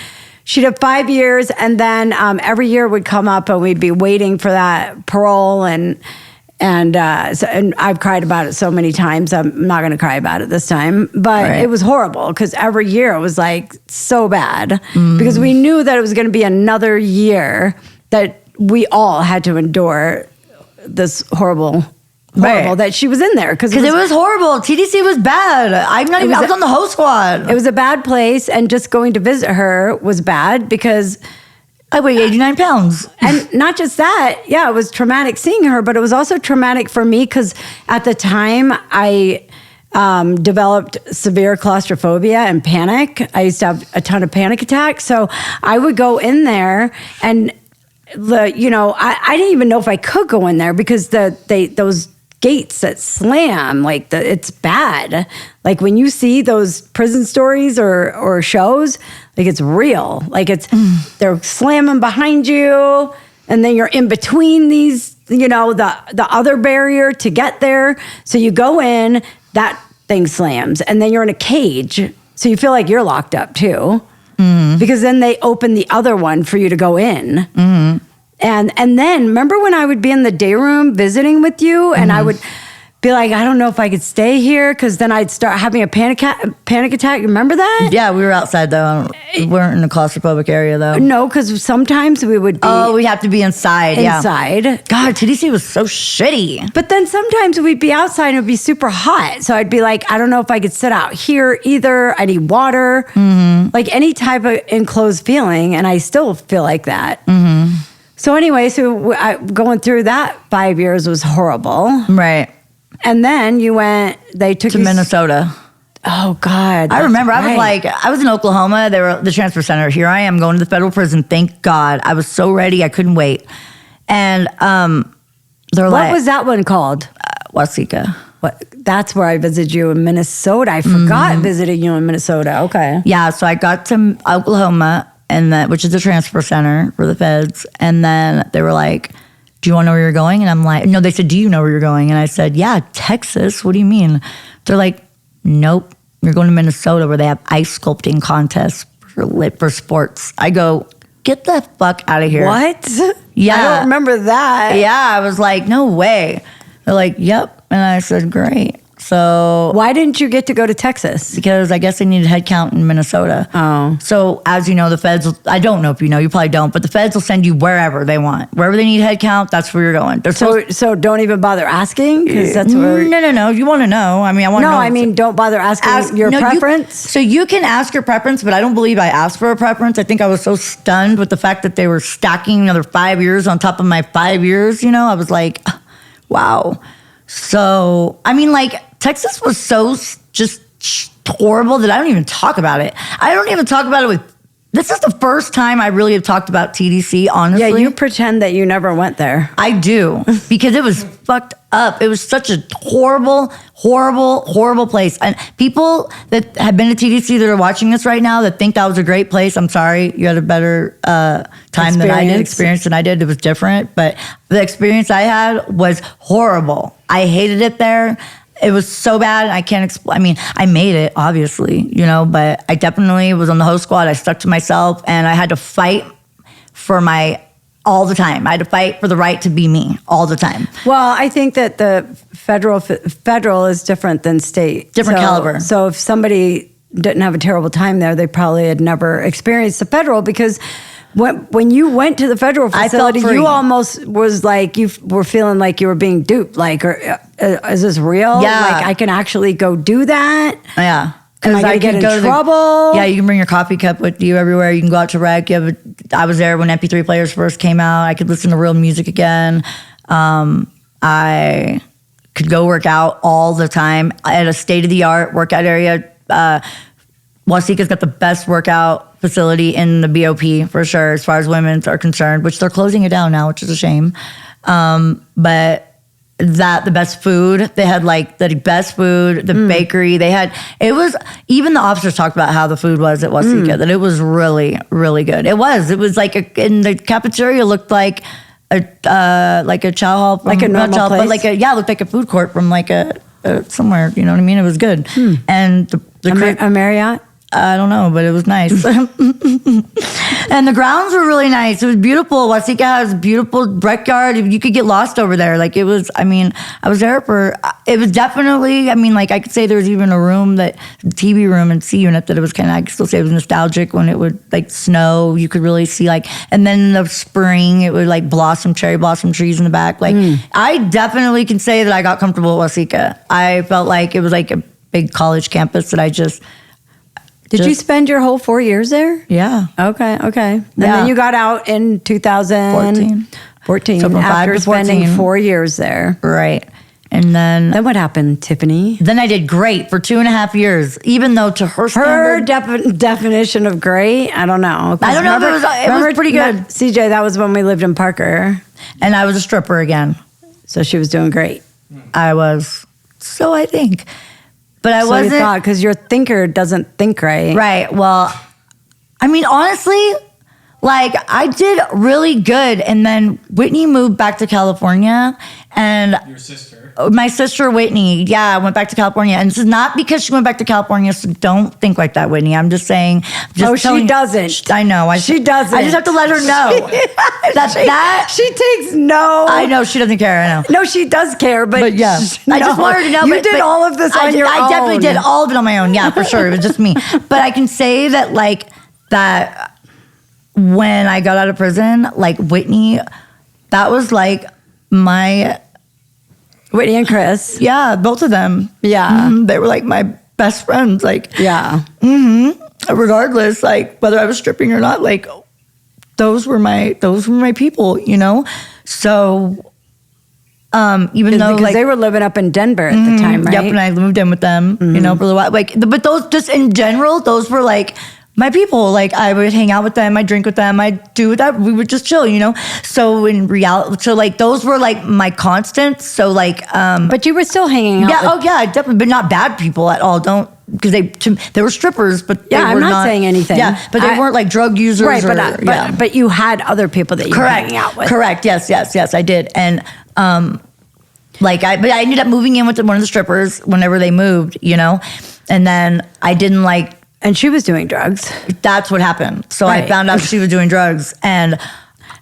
she did 5 years, and then every year would come up and we'd be waiting for that parole, and I've cried about it so many times. I'm not going to cry about it this time, but It was horrible because every year it was so bad because we knew that it was going to be another year that we all had to endure this horrible that she was in there because it was horrible. TDC was bad. I was on the host squad. It was a bad place, and just going to visit her was bad because I weigh 89 pounds. And not just that, it was traumatic seeing her, but it was also traumatic for me because at the time I developed severe claustrophobia and panic. I used to have a ton of panic attacks. So I would go in there and I didn't even know if I could go in there because those gates that slam, it's bad. When you see those prison stories or shows, it's real. They're slamming behind you, and then you're in between these, the other barrier to get there. So you go in, that thing slams, and then you're in a cage. So you feel like you're locked up too, because then they open the other one for you to go in. And then remember when I would be in the day room visiting with you, and I would be like, I don't know if I could stay here because then I'd start having a panic attack. Remember that? Yeah, we were outside though. We weren't in a claustrophobic area though. No, because sometimes we would be. Oh, we have to be inside. Inside. Yeah. God, TDC was so shitty. But then sometimes we'd be outside and it would be super hot. So I'd be like, I don't know if I could sit out here either. I need water. Any type of enclosed feeling. And I still feel like that. So anyway, going through that 5 years was horrible. Right. And then they took to Minnesota. Oh God. I remember I was in Oklahoma. They were the transfer center. Here I am going to the federal prison. Thank God. I was so ready. I couldn't wait. And They're What like, was that one called? Wasika. What? That's where I visited you in Minnesota. I forgot I visited you in Minnesota. Okay. Yeah, so I got to Oklahoma, which is a transfer center for the feds. And then they were like, do you want to know where you're going? And I'm like, no, they said, do you know where you're going? And I said, yeah, Texas. What do you mean? They're like, nope, you're going to Minnesota where they have ice sculpting contests for sports. I go, get the fuck out of here. What? Yeah. I don't remember that. Yeah, I was like, no way. They're like, yep. And I said, great. So Why didn't you get to go to Texas? because I guess they needed head count in Minnesota. Oh. So as you know, the feds, I don't know if you know, you probably don't, but the feds will send you wherever they want. Wherever they need head count, that's where you're going. They're So don't even bother asking? Because that's where... No. You want to know. I mean, I want to No, know. I mean, don't bother asking your No, preference. so you can ask your preference, but I don't believe I asked for a preference. I think I was so stunned with the fact that they were stacking another 5 years on top of my 5 years. You know, I was like, wow. So, I mean, like, Texas was so just horrible that I don't even talk about it. I don't even talk about it with. This is the first time I really have talked about TDC, honestly. Yeah, you pretend that you never went there. I do, because it was fucked up. It was such a horrible, horrible, horrible place. And people that have been to TDC that are watching this right now that think that was a great place, I'm sorry, you had a better time than I did, experience than I did. It was different, but the experience I had was horrible. I hated it there. It was so bad. I can't explain. I mean, I made it, obviously, you know, but I definitely was on the host squad. I stuck to myself, and I had to fight for all the time. I had to fight for the right to be me all the time. Well, I think that the federal is different than state. Different caliber. So if somebody didn't have a terrible time there, they probably had never experienced the federal, because when you went to the federal facility, you almost was like, you were feeling like you were being duped. Like, is this real? Yeah. Like, I can actually go do that? Yeah. Am I going to get in trouble? Yeah, you can bring your coffee cup with you everywhere. You can go out to rec. I was there when MP3 players first came out. I could listen to real music again. I could go work out all the time at a state-of-the-art workout area. Wasika's got the best workout facility in the BOP for sure, as far as women's are concerned, which they're closing it down now, which is a shame. But the best food, they had like the best food, the bakery, even the officers talked about how the food was at Wasika, that it was really, really good. It was like, in the cafeteria looked like a chow hall, like a normal place? but it looked like a food court from like a somewhere, you know what I mean? It was good. And A Marriott? I don't know, but it was nice. And the grounds were really nice. It was beautiful. Wasika has a beautiful rec yard. You could get lost over there. Like, it was, I mean, I was there it was definitely, I mean, like, I could say there was even a room TV room and C unit that it was kind of, I could still say it was nostalgic when it would, like, snow. You could really see, like, and then in the spring, it would, like, cherry blossom trees in the back. Like, I definitely can say that I got comfortable at Wasika. I felt like it was, like, a big college campus that I just... Did you spend your whole 4 years there? Yeah. Okay. And then you got out in 2014. So from 5 after to 14. spending 4 years there. Right. And Then what happened, Tiffany? then I did great for 2.5 years, even though to her Her standard, definition of great, I don't know. I don't know if it was pretty good. CJ, that was when we lived in Parker. And I was a stripper again. So she was doing great. I was. So I think. But I wasn't. Because your thinker doesn't think right. Right. Well, I mean, honestly, like, I did really good. And then Whitney moved back to California. And Your sister. my sister Whitney, went back to California. And this is not because she went back to California. So don't think like that, Whitney. I'm just saying. She doesn't. I know. She doesn't. I just have to let her know. She takes no. I know. She doesn't care. I know. No, she does care, but yeah. I just want her to know. You did all of this on your own. I definitely did all of it on my own. Yeah, for sure. It was just me. But I can say that, like, that when I got out of prison, like, Whitney, that was like my... Whitney and Chris. Yeah, both of them. Yeah. They were like my best friends. Like, yeah. Regardless, like, whether I was stripping or not, like, those were my people, you know? So, even though, because like, they were living up in Denver at the time, right? Yep, and I moved in with them, you know, for a little while. Like, but those, just in general, those were like my people. Like I would hang out with them, I'd drink with them, I'd do that. We would just chill, So in reality, so like those were like my constants. So like, But you were still hanging out. yeah, definitely, but not bad people at all. Because they were strippers, but they I'm were not saying anything. Yeah, but they weren't like drug users, right? or, But you had other people that you were hanging out with. Correct. Yes, I did, and but I ended up moving in with one of the strippers whenever they moved, and then I didn't like. And she was doing drugs. That's what happened. So I Right. found out she was doing drugs, and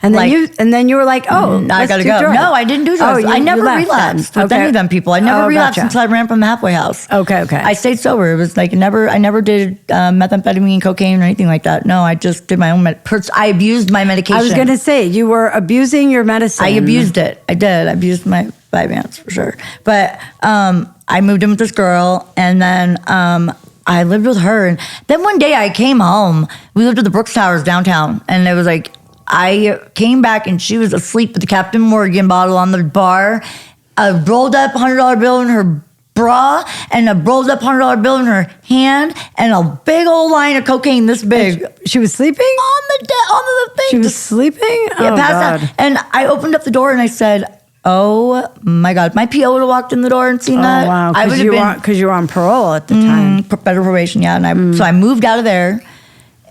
then you were like, oh, I gotta go. drugs. No, I didn't do drugs. Oh, I never left relapsed then. with any of them people. I never relapsed gotcha. until I ran from the halfway house. Okay. I stayed sober. It was like I never did methamphetamine, cocaine, or anything like that. No, I just did my own I abused my medication. I was going to say, you were abusing your medicine. I abused it. I did. I abused my Vyvanse for sure. But I moved in with this girl, and then I lived with her. And then one day I came home. We lived at the Brooks Towers downtown, and it was like I came back and she was asleep with the Captain Morgan bottle on the bar, a rolled up $100 bill in her bra, and a rolled up $100 bill in her hand, and a big old line of cocaine this big. She was sleeping? On the thing. She was sleeping? Yeah, Oh, passed God. out. And I opened up the door and I said, oh my God, my PO would have walked in the door and seen that. Oh, wow. I would Because you were on parole at the time. better probation, yeah. And so I moved out of there,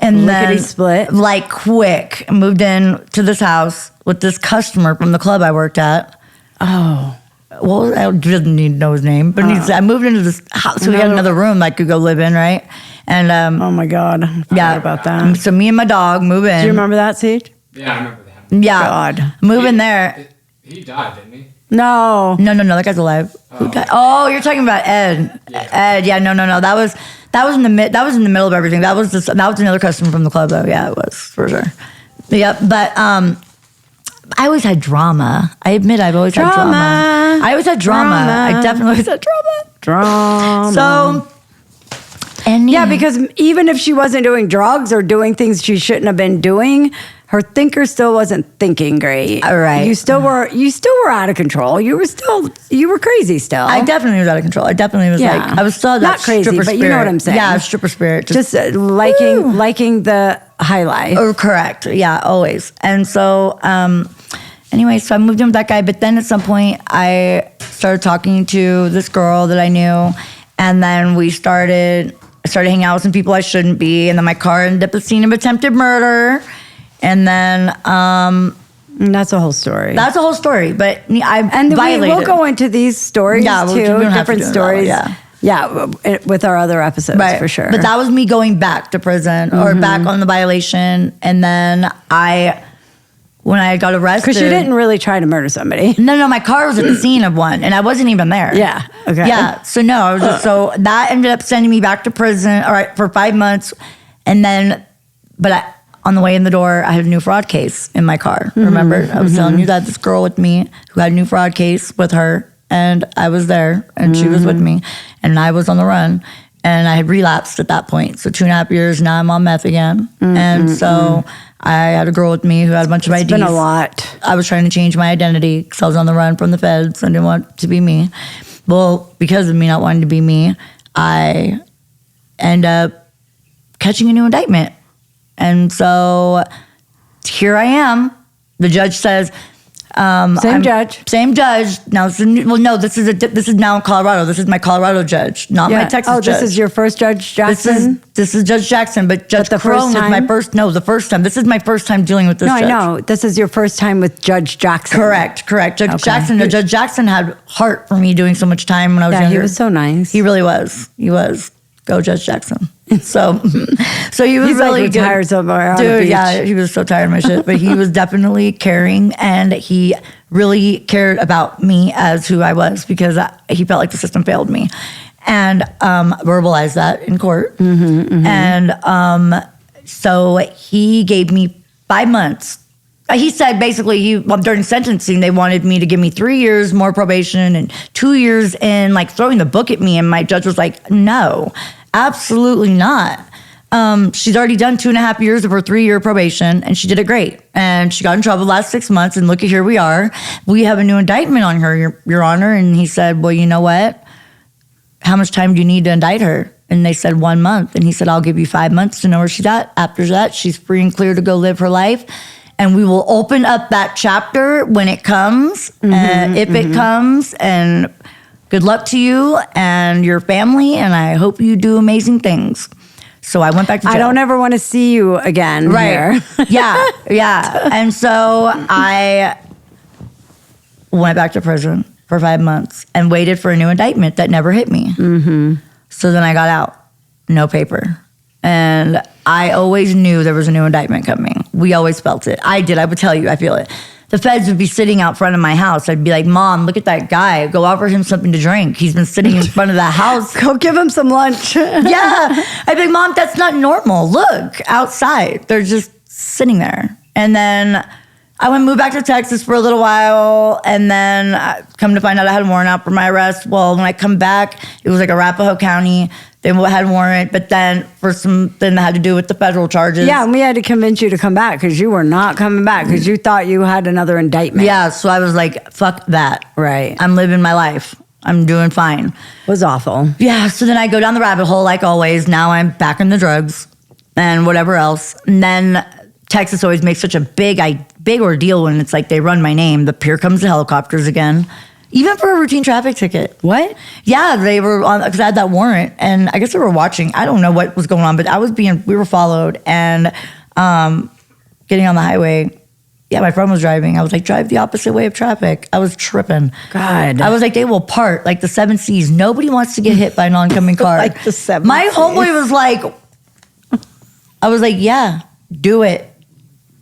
and then Lickety-split. like quick, moved in to this house with this customer from the club I worked at. Oh. Well, I didn't need to know his name, but I moved into this house, so we had another room I could go live in, right? And Oh, my God. I forgot about that. So me and my dog move in. Do you remember that, Siege? Yeah, I remember that. Yeah, God. move in there. He died, didn't he? No. No, that guy's alive. Who died? Oh, you're talking about Ed. Yeah. Ed, yeah, no. That was in the middle of everything. That was another customer from the club, though. Yeah, it was for sure. Yep, but I always had drama. I admit I've always had drama. I always had drama. I definitely always had drama. Drama. So, and Yeah, because even if she wasn't doing drugs or doing things she shouldn't have been doing, her thinker still wasn't thinking great. All right. You still were out of control. You were crazy still. I definitely was out of control. I definitely was Yeah. like, I was still that Not crazy, stripper but spirit. you know what I'm saying. Yeah, stripper spirit. just liking the high life. Oh, correct. Yeah, always. And so, anyway, so I moved in with that guy. But then at some point, I started talking to this girl that I knew, and then I started hanging out with some people I shouldn't be, and then my car ended up at the scene of attempted murder, and then And that's a whole story. that's a whole story. But I violated. we'll go into these stories Yeah, we too, don't have to different do it stories. that way, Yeah, with our other episodes Right. for sure. But that was me going back to prison or back on the violation, and then when I got arrested, because you didn't really try to murder somebody. No, my car was at the scene of one, and I wasn't even there. Yeah, okay. Yeah, so no, I was so that ended up sending me back to prison, all right, for 5 months, and then, on the way in the door, I had a new fraud case in my car. Remember, I was telling you that this girl with me who had a new fraud case with her, and I was there, and she was with me, and I was on the run, and I had relapsed at that point. So 2.5 years, now I'm on meth again, and so I had a girl with me who had a bunch of IDs. It's been a lot. I was trying to change my identity because I was on the run from the feds. I didn't want to be me. Well, because of me not wanting to be me, I end up catching a new indictment. And so here I am. The judge says, Same judge. Same judge. Now, this is now in Colorado. This is my Colorado judge, not my Texas judge. This is your first Judge Jackson? This is Judge Jackson, but Judge the first Crone was my time? first. No, the first time. This is my first time dealing with this. No, judge. I know. This is your first time with Judge Jackson. Correct. Judge Okay. Jackson. No, Judge Jackson had heart for me doing so much time when I was Yeah, younger. he was so nice. He really was. He was. Go Judge Jackson. So he was He's really like good. retired somewhere on the Dude, beach. yeah, he was so tired of my shit. But he was definitely caring, and he really cared about me as who I was because he felt like the system failed me, and verbalized that in court. And so he gave me 5 months. He said basically during sentencing they wanted me to give me 3 years more probation and 2 years in, like throwing the book at me, and my judge was like, no, absolutely not. She's already done 2.5 years of her 3-year probation, and she did it great. And she got in trouble the last 6 months, and look at here we are. We have a new indictment on her, Your Honor. And he said, well, you know what? How much time do you need to indict her? And they said 1 month. And he said, I'll give you 5 months to know where she's at. After that, she's free and clear to go live her life. And we will open up that chapter when it comes, if it comes. And good luck to you and your family. And I hope you do amazing things. So I went back to jail. I don't ever want to see you again. Right. Here. Yeah. And so I went back to prison for 5 months and waited for a new indictment that never hit me. Mm-hmm. So then I got out, no paper. And I always knew there was a new indictment coming. We always felt it. I did. I would tell you, I feel it. The feds would be sitting out front of my house. I'd be like, Mom, look at that guy. Go offer him something to drink. He's been sitting in front of the house. Go give him some lunch. Yeah. I'd be like, Mom, that's not normal. Look, outside. They're just sitting there. And then I moved back to Texas for a little while. And then come to find out I had a warrant out for my arrest. Well, when I come back, it was like Arapahoe County. They had a warrant, but then for something that had to do with the federal charges. Yeah, and we had to convince you to come back because you were not coming back because you thought you had another indictment. Yeah, so I was like, fuck that. Right. I'm living my life. I'm doing fine. It was awful. Yeah, so then I go down the rabbit hole like always. Now I'm back in the drugs and whatever else. And then Texas always makes such a big ordeal when it's like they run my name. Here comes the helicopters again. Even for a routine traffic ticket. What? Yeah, they were on, because I had that warrant, and I guess they were watching. I don't know what was going on, but we were followed, and getting on the highway. Yeah, my friend was driving. I was like, drive the opposite way of traffic. I was tripping. God. I was like, they will part like the 7 C's. Nobody wants to get hit by an oncoming car. Like the 7 My Cs. homeboy was like, I was like, yeah, do it.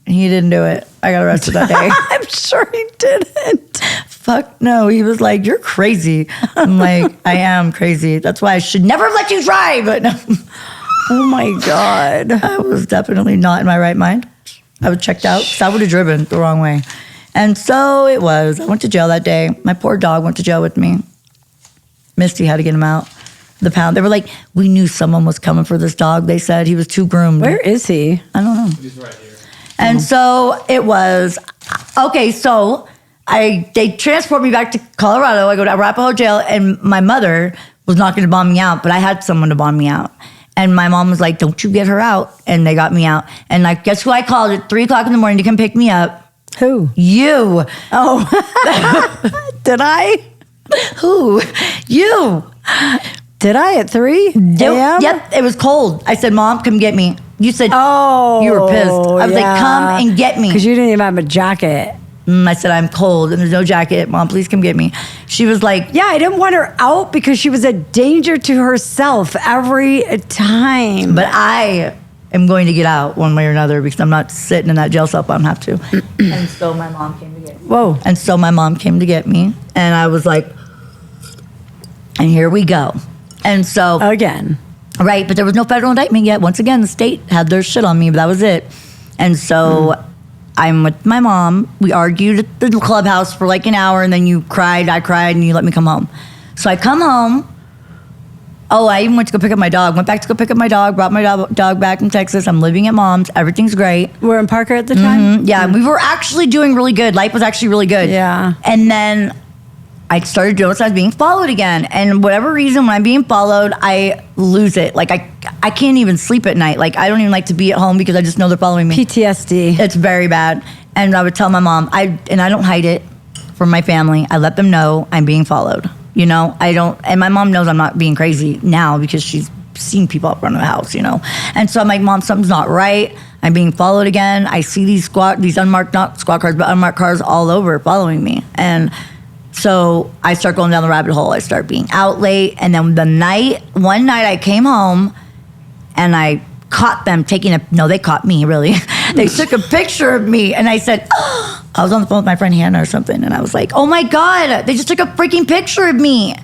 And he didn't do it. I got arrested that day. I'm sure he didn't. Fuck no. He was like, you're crazy. I'm like, I am crazy. That's why I should never have let you drive. But no. Oh my God. I was definitely not in my right mind. I was checked out because I would have driven the wrong way. And so it was. I went to jail that day. My poor dog went to jail with me. Misty had to get him out. The pound. They were like, we knew someone was coming for this dog. They said he was too groomed. Where is he? I don't know. He's right here. And so it was, okay, so they transport me back to Colorado. I go to Arapahoe jail, and my mother was not going to bond me out, but I had someone to bond me out. And my mom was like, don't you get her out. And they got me out. And like, guess who I called at 3 o'clock in the morning to come pick me up? Who? You. Oh. Did I? Who? You. Did I at 3 a.m.? Yep, it was cold. I said, Mom, come get me. You said, Oh. you were pissed. I was like, come and get me. Because you didn't even have a jacket. I said, I'm cold and there's no jacket. Mom, please come get me. She was like, Yeah, I didn't want her out because she was a danger to herself every time. but I am going to get out one way or another because I'm not sitting in that jail cell if I don't have to. And so my mom came to get me. Whoa. And so my mom came to get me. And I was like, and here we go. And so, Again. right, but there was no federal indictment yet. Once again, the state had their shit on me, but that was it. And so I'm with my mom. We argued at the clubhouse for like an hour, and then I cried, and you let me come home. So I come home. Oh, I even went to go pick up my dog. Went back to go pick up my dog, brought my dog back from Texas. I'm living at mom's. Everything's great. We're in Parker at the time? Yeah, we were actually doing really good. Life was actually really good. Yeah. And then I started doing I was being followed again. And whatever reason, when I'm being followed, I lose it. Like, I can't even sleep at night. Like, I don't even like to be at home because I just know they're following me. PTSD. It's very bad. And I would tell my mom, I don't hide it from my family. I let them know I'm being followed. You know, I don't, and my mom knows I'm not being crazy now because she's seen people up front of the house, you know. And so I'm like, Mom, something's not right. I'm being followed again. I see these unmarked, not squad cars, but unmarked cars all over following me. And so I start going down the rabbit hole. I start being out late. And then one night I came home and I caught them they caught me, really. They took a picture of me and I said, oh, I was on the phone with my friend Hannah or something. And I was like, oh my God, they just took a freaking picture of me.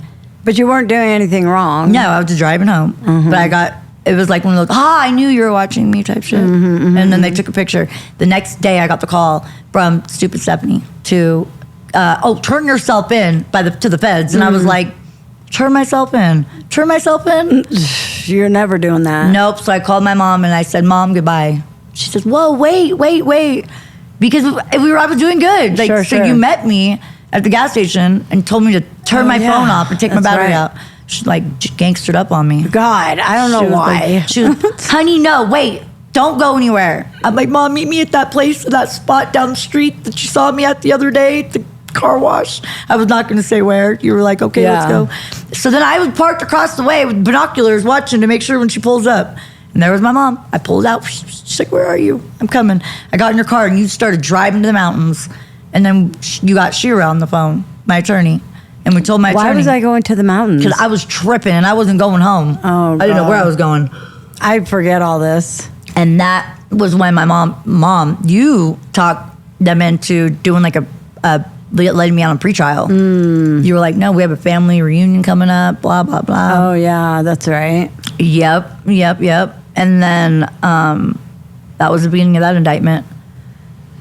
But you weren't doing anything wrong. No, I was just driving home. Mm-hmm. But it was like one of those, I knew you were watching me type shit. Mm-hmm. And then they took a picture. The next day I got the call from stupid Stephanie to, turn yourself in to the feds. And I was like, turn myself in. You're never doing that. Nope. So I called my mom and I said, Mom, goodbye. She says, whoa, wait. Because I was doing good. Like, Sure. you met me at the gas station and told me to turn my phone off and take my That's battery right. out. She like gangstered up on me. God, I don't know She was why. like- she was, honey, no, wait, don't go anywhere. I'm like, Mom, meet me at that place, that spot down the street that you saw me at the other day, the car wash. I was not going to say where. You were like, okay, let's Yeah. go. So then I was parked across the way with binoculars watching to make sure when she pulls up. And there was my mom. I pulled out. She's like, where are you? I'm coming. I got in your car and you started driving to the mountains. And then you got Shira on the phone, my attorney. And we told my Why attorney. was I going to the mountains? Because I was tripping and I wasn't going home. Oh, I didn't know where God. I was going. I forget all this. And that was when my mom, you talked them into doing like letting me on a pretrial. You were like, no, we have a family reunion coming up, blah, blah, blah. Oh, yeah, that's right. Yep. And then that was the beginning of that indictment.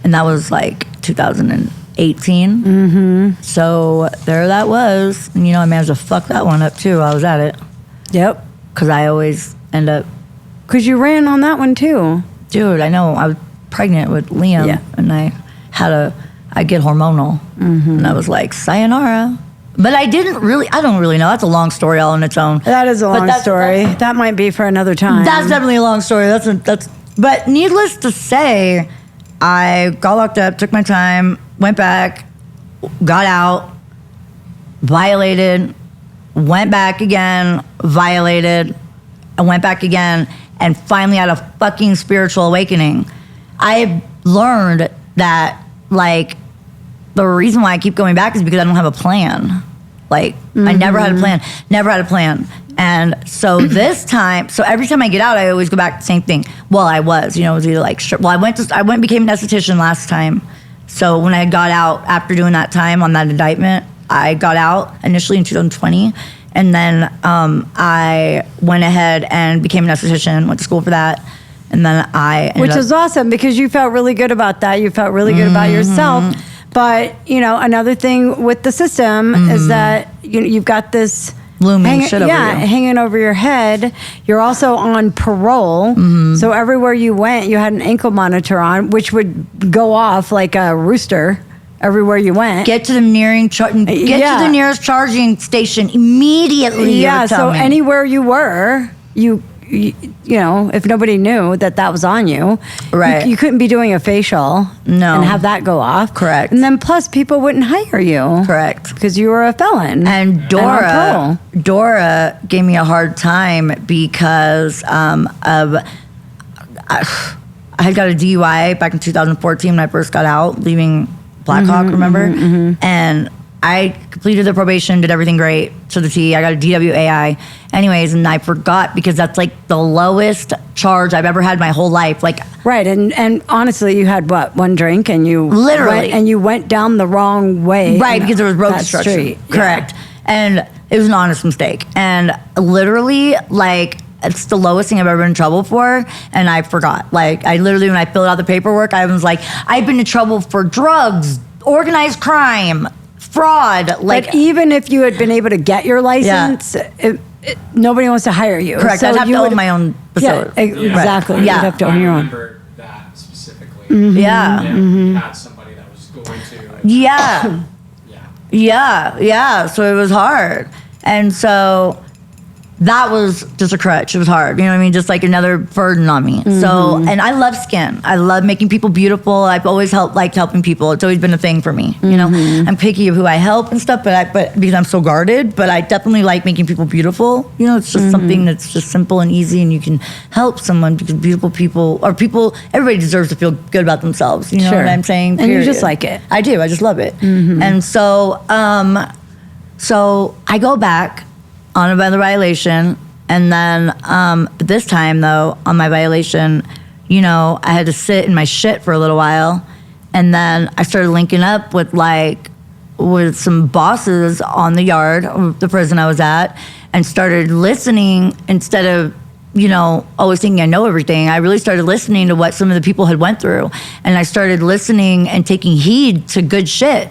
And that was like 2018. Mm-hmm. So there that was. And, I managed to fuck that one up too. I was at it. Yep. Because I always end up, Because you ran on that one too. dude, I know I was pregnant with Liam. Yeah. And I get hormonal. And I was like, sayonara. But I don't really know. That's a long story all on its own. That is a But long that's- story. That might be for another time. That's definitely a long story. But needless to say, I got locked up, took my time, went back, got out, violated, went back again, violated, and went back again, and finally had a fucking spiritual awakening. I learned that, like, the reason why I keep going back is because I don't have a plan. Like, I never had a plan. And so this time, every time I get out, I always go back to the same thing. Well, it was either like, I went and became an esthetician last time. So when I got out after doing that time on that indictment, I got out initially in 2020. And then I went ahead and became an esthetician, went to school for that. And then Which is awesome because you felt really good about that. You felt really good about yourself. But, another thing with the system is that you've got this looming shit over you. hanging over your head. You're also on parole. So everywhere you went, you had an ankle monitor on, which would go off like a rooster everywhere you went. Get to the nearest charging station immediately. Yeah, it would tell so me. anywhere you were, you if nobody knew that was on you, Right. you couldn't be doing a facial No. and have that go off. Correct. And then plus people wouldn't hire you. Correct. Because you were a felon. And on Dora gave me a hard time because I had got a DUI back in 2014 when I first got out, leaving Blackhawk, remember? And I completed the probation, did everything great to the T. I got a DWAI. Anyways, and I forgot because that's like the lowest charge I've ever had my whole life. Like, Right, and honestly, you had what, one drink, and you Literally. went down the wrong way, right, because there was road that construction. street. Correct. And it was an honest mistake. And literally, like, it's the lowest thing I've ever been in trouble for, and I forgot. Like, I literally, when I filled out the paperwork, I was like, I've been in trouble for drugs, organized crime, fraud. Like, But even if you had been able to get your license, nobody wants to hire you. correct. So I'd have you to would- own my own Yeah, facility. exactly. Right. You'd Yeah. have to I own your own. remember that specifically. Yeah. You had somebody that was going to. Yeah. Yeah. Yeah. So it was hard. And so that was just a crutch. It was hard. You know what I mean? Just like another burden on me. So, and I love skin. I love making people beautiful. I've always liked helping people. It's always been a thing for me. You know, I'm picky of who I help and stuff, but because I'm so guarded, but I definitely like making people beautiful. You know, it's just something that's just simple and easy, and you can help someone because beautiful people, everybody deserves to feel good about themselves. You know Sure. what I'm saying? And you Period. just like it. I do. I just love it. And so, so I go back on another violation, and then this time though, on my violation, I had to sit in my shit for a little while, and then I started linking up with some bosses on the yard of the prison I was at, and started listening instead of always thinking I know everything. I really started listening to what some of the people had went through, and I started listening and taking heed to good shit.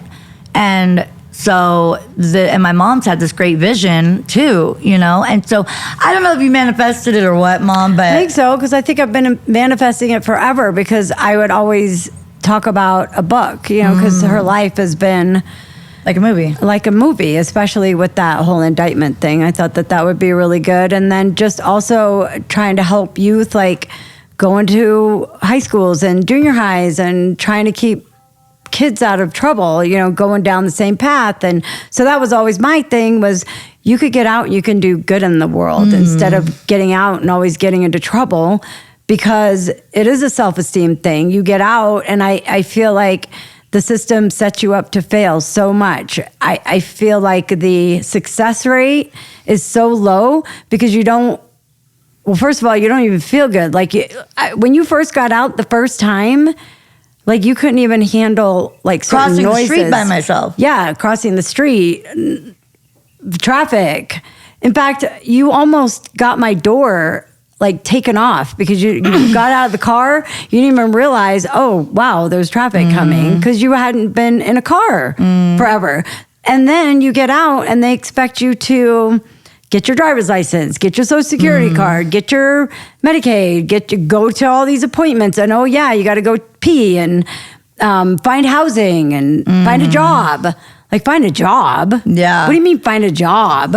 And so and my mom's had this great vision too, and so I don't know if you manifested it or what, Mom, but I think so, because I think I've been manifesting it forever, because I would always talk about a book, because her life has been Like a movie. Like a movie, especially with that whole indictment thing. I thought that would be really good. And then just also trying to help youth, like going to high schools and junior highs and trying to keep kids out of trouble, going down the same path. And so that was always my thing, was you could get out and you can do good in the world instead of getting out and always getting into trouble, because it is a self-esteem thing. You get out, and I feel like the system sets you up to fail so much. I feel like the success rate is so low because you don't, well, first of all, you don't even feel good. Like when you first got out the first time, like you couldn't even handle like certain Crossing noises. the street by myself. Yeah, crossing the street, traffic. In fact, you almost got my door like taken off because you got out of the car. You didn't even realize, oh, wow, there's traffic coming, because you hadn't been in a car forever. And then you get out and they expect you to get your driver's license, get your social security card, get your Medicaid, go to all these appointments. And oh yeah, you got to go pee and find housing and find a job. Like, find a job? Yeah. What do you mean find a job?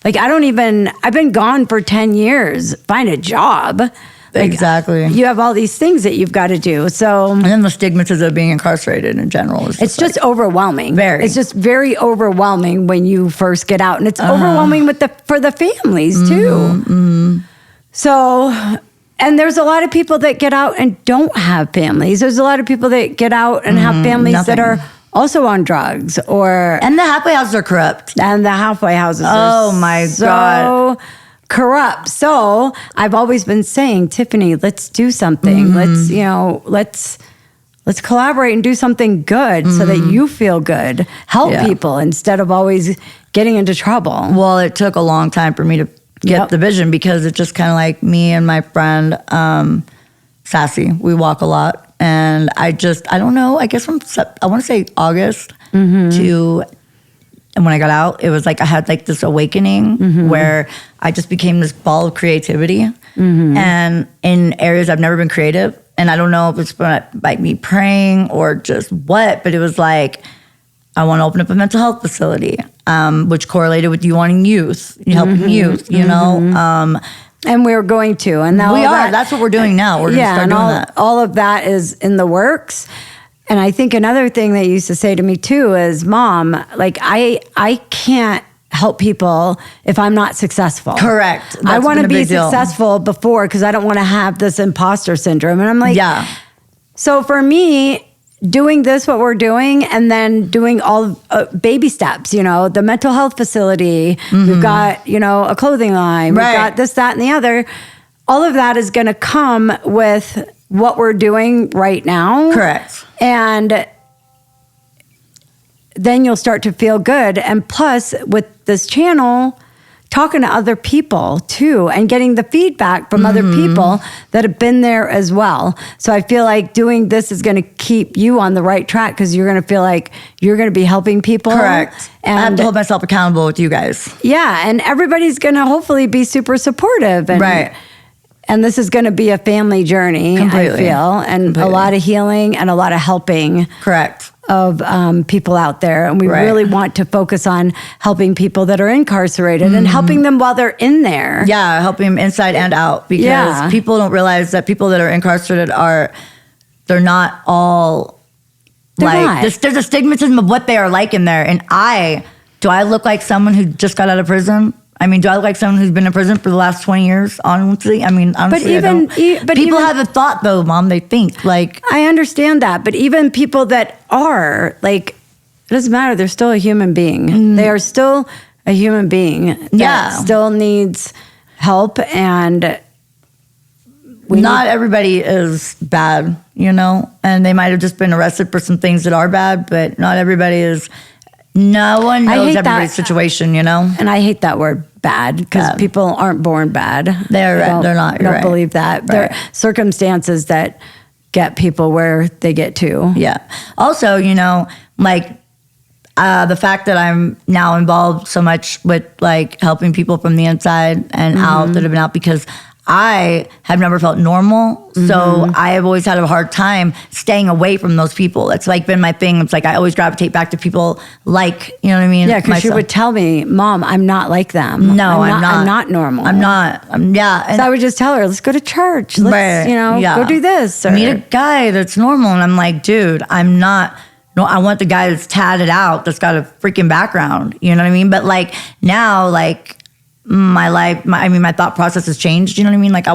Like, I've been gone for 10 years. Find a job. Like, Exactly. You have all these things that you've got to do. So, And then the stigmatism of being incarcerated in general is it's just overwhelming. Very. It's just very overwhelming when you first get out, and it's overwhelming for the families too. So, and there's a lot of people that get out and don't have families. There's a lot of people that get out and have families that nothing. are also on drugs, or And the halfway houses are corrupt. and the halfway houses. Oh, are my so God. corrupt. So I've always been saying, Tiffany, let's do something. Let's collaborate and do something good so that you feel good. Help Yeah. people instead of always getting into trouble. Well, it took a long time for me to get Yep. the vision, because it's just kind of like me and my friend, Sassy. We walk a lot. And I don't know, I guess I want to say August to, and when I got out, it was like I had like this awakening where I just became this ball of creativity. And in areas I've never been creative. And I don't know if it's by me praying or just what, but it was like, I want to open up a mental health facility, which correlated with you wanting youth, helping youth, And we're going to. And now we all are. that- That's what we're doing now. We're going to start and doing all, that. all of that is in the works. And I think another thing they used to say to me too is, Mom, like I can't help people if I'm not successful. Correct. I That's want been to a be big deal. successful before, because I don't want to have this imposter syndrome. And I'm like, Yeah. So for me, doing this, what we're doing, and then doing all baby steps, the mental health facility, we've got, a clothing line, Right. we've got this, that, and the other. All of that is going to come with what we're doing right now. Correct. And then you'll start to feel good. And plus, with this channel, talking to other people too, and getting the feedback from other people that have been there as well. So I feel like doing this is going to keep you on the right track, because you're going to feel like you're going to be helping people. Correct. I have And to hold myself accountable with you guys. yeah, and everybody's going to hopefully be super supportive. And, Right. And this is going to be a family journey, Completely. I feel, and Completely. a lot of healing and a lot of helping Correct. of people out there. And we Right. really want to focus on helping people that are incarcerated and helping them while they're in there. Yeah, helping them inside and out, because Yeah. people don't realize that people that are incarcerated they're not all They're like not. There's a stigmatism of what they are like in there. And do I look like someone who just got out of prison? I mean, do I look like someone who's been in prison for the last 20 years? Honestly, I mean, honestly, I don't. but People even- have a thought though, Mom. They think like, I understand that, but even people that are like, it doesn't matter. They're still a human being. They are still a human being that Yeah. still needs help, and not everybody is bad, and they might have just been arrested for some things that are bad, but not everybody is. No one I knows hate everybody's that. situation, And I hate that word bad, because people aren't born bad. They're right. They're not. I You're don't right. believe that. There are Right. circumstances that get people where they get to. Yeah. Also, like the fact that I'm now involved so much with like helping people from the inside and out that have been out, because I have never felt normal. So I have always had a hard time staying away from those people. It's like been my thing. It's like I always gravitate back to people like, you know what I mean? Yeah, because you would tell me, Mom, I'm not like them. No, I'm not. I'm not normal. I'm not. Yeah. And So I would just tell her, let's go to church. Let's, go do this. Or, meet a guy that's normal. And I'm like, dude, I'm not. No, I want the guy that's tatted out, that's got a freaking background. You know what I mean? But like now, like my life, my thought process has changed. You know what I mean? Like I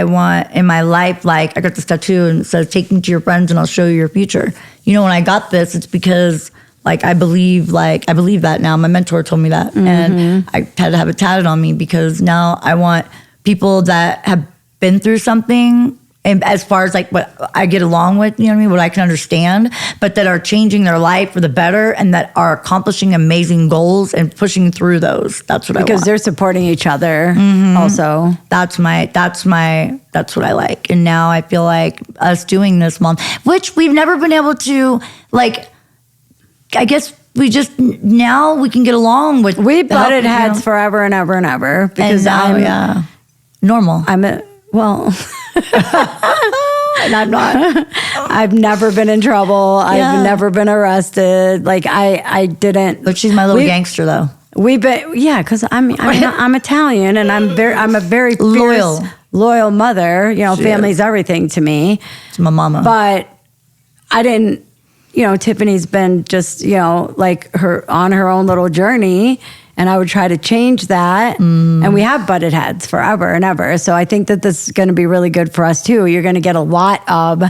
want in my life, like I got this tattoo and it says, take me to your friends and I'll show you your future. You know, when I got this, it's because like I believe that now. My mentor told me that. And I had to have it tatted on me because now I want people that have been through something, and as far as like what I get along with, you know what I mean, what I can understand, but that are changing their life for the better and that are accomplishing amazing goals and pushing through those. That's what I want. Because they're supporting each other also. That's what I like. And now I feel like us doing this, Mom, which we've never been able to, like, I guess we just, now we can get along with. We butted heads forever and ever and ever because now, normal. And I'm not. I've never been in trouble. Yeah. I've never been arrested. Like I didn't. But she's my little gangster, though. Because I'm Italian and I'm a very fierce, loyal mother. You know, family's everything to me. It's my mama. But I didn't. You know, Tiffany's been just like her on her own little journey. And I would try to change that. And we have butted heads forever and ever. So I think that this is going to be really good for us too. You're going to get a lot of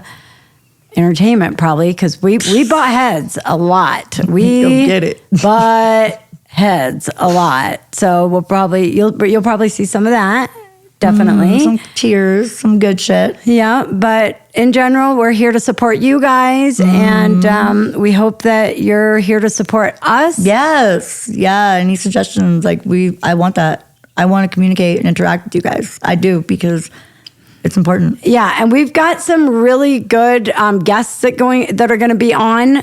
entertainment probably because we butt heads a lot. We Go get it. butt heads a lot. So you'll probably see some of that. Definitely. Some tears, some good shit. Yeah, but in general, we're here to support you guys, and we hope that you're here to support us. Yes. Yeah. Any suggestions? Like I want that. I want to communicate and interact with you guys. I do because it's important. Yeah, and we've got some really good guests that are going to be on.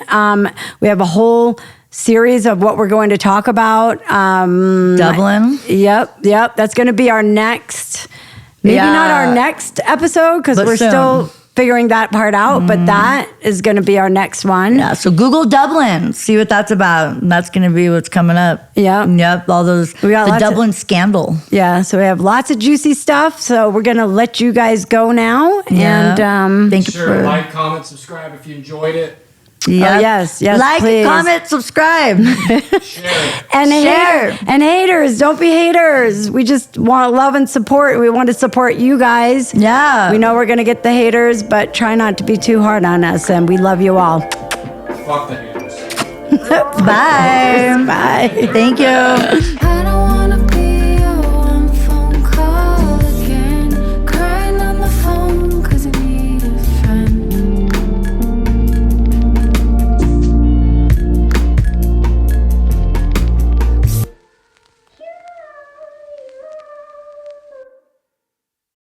We have a whole series of what we're going to talk about. Dublin. Yep. That's going to be our next, maybe not our next episode because we're soon. still figuring that part out, but that is going to be our next one. Yeah, so Google Dublin, see what that's about. That's going to be what's coming up. Yep. All those, the Dublin scandal. Yeah, so we have lots of juicy stuff. So we're going to let you guys go now. Yeah. And thank you for like, comment, subscribe if you enjoyed it. Yep. Oh, yes, like, please. comment, subscribe. Share. And Share. and haters, don't be haters. We just want love and support. We want to support you guys. Yeah. We know we're going to get the haters, but try not to be too hard on us. And we love you all. Fuck the haters. Bye. Bye. Thank you.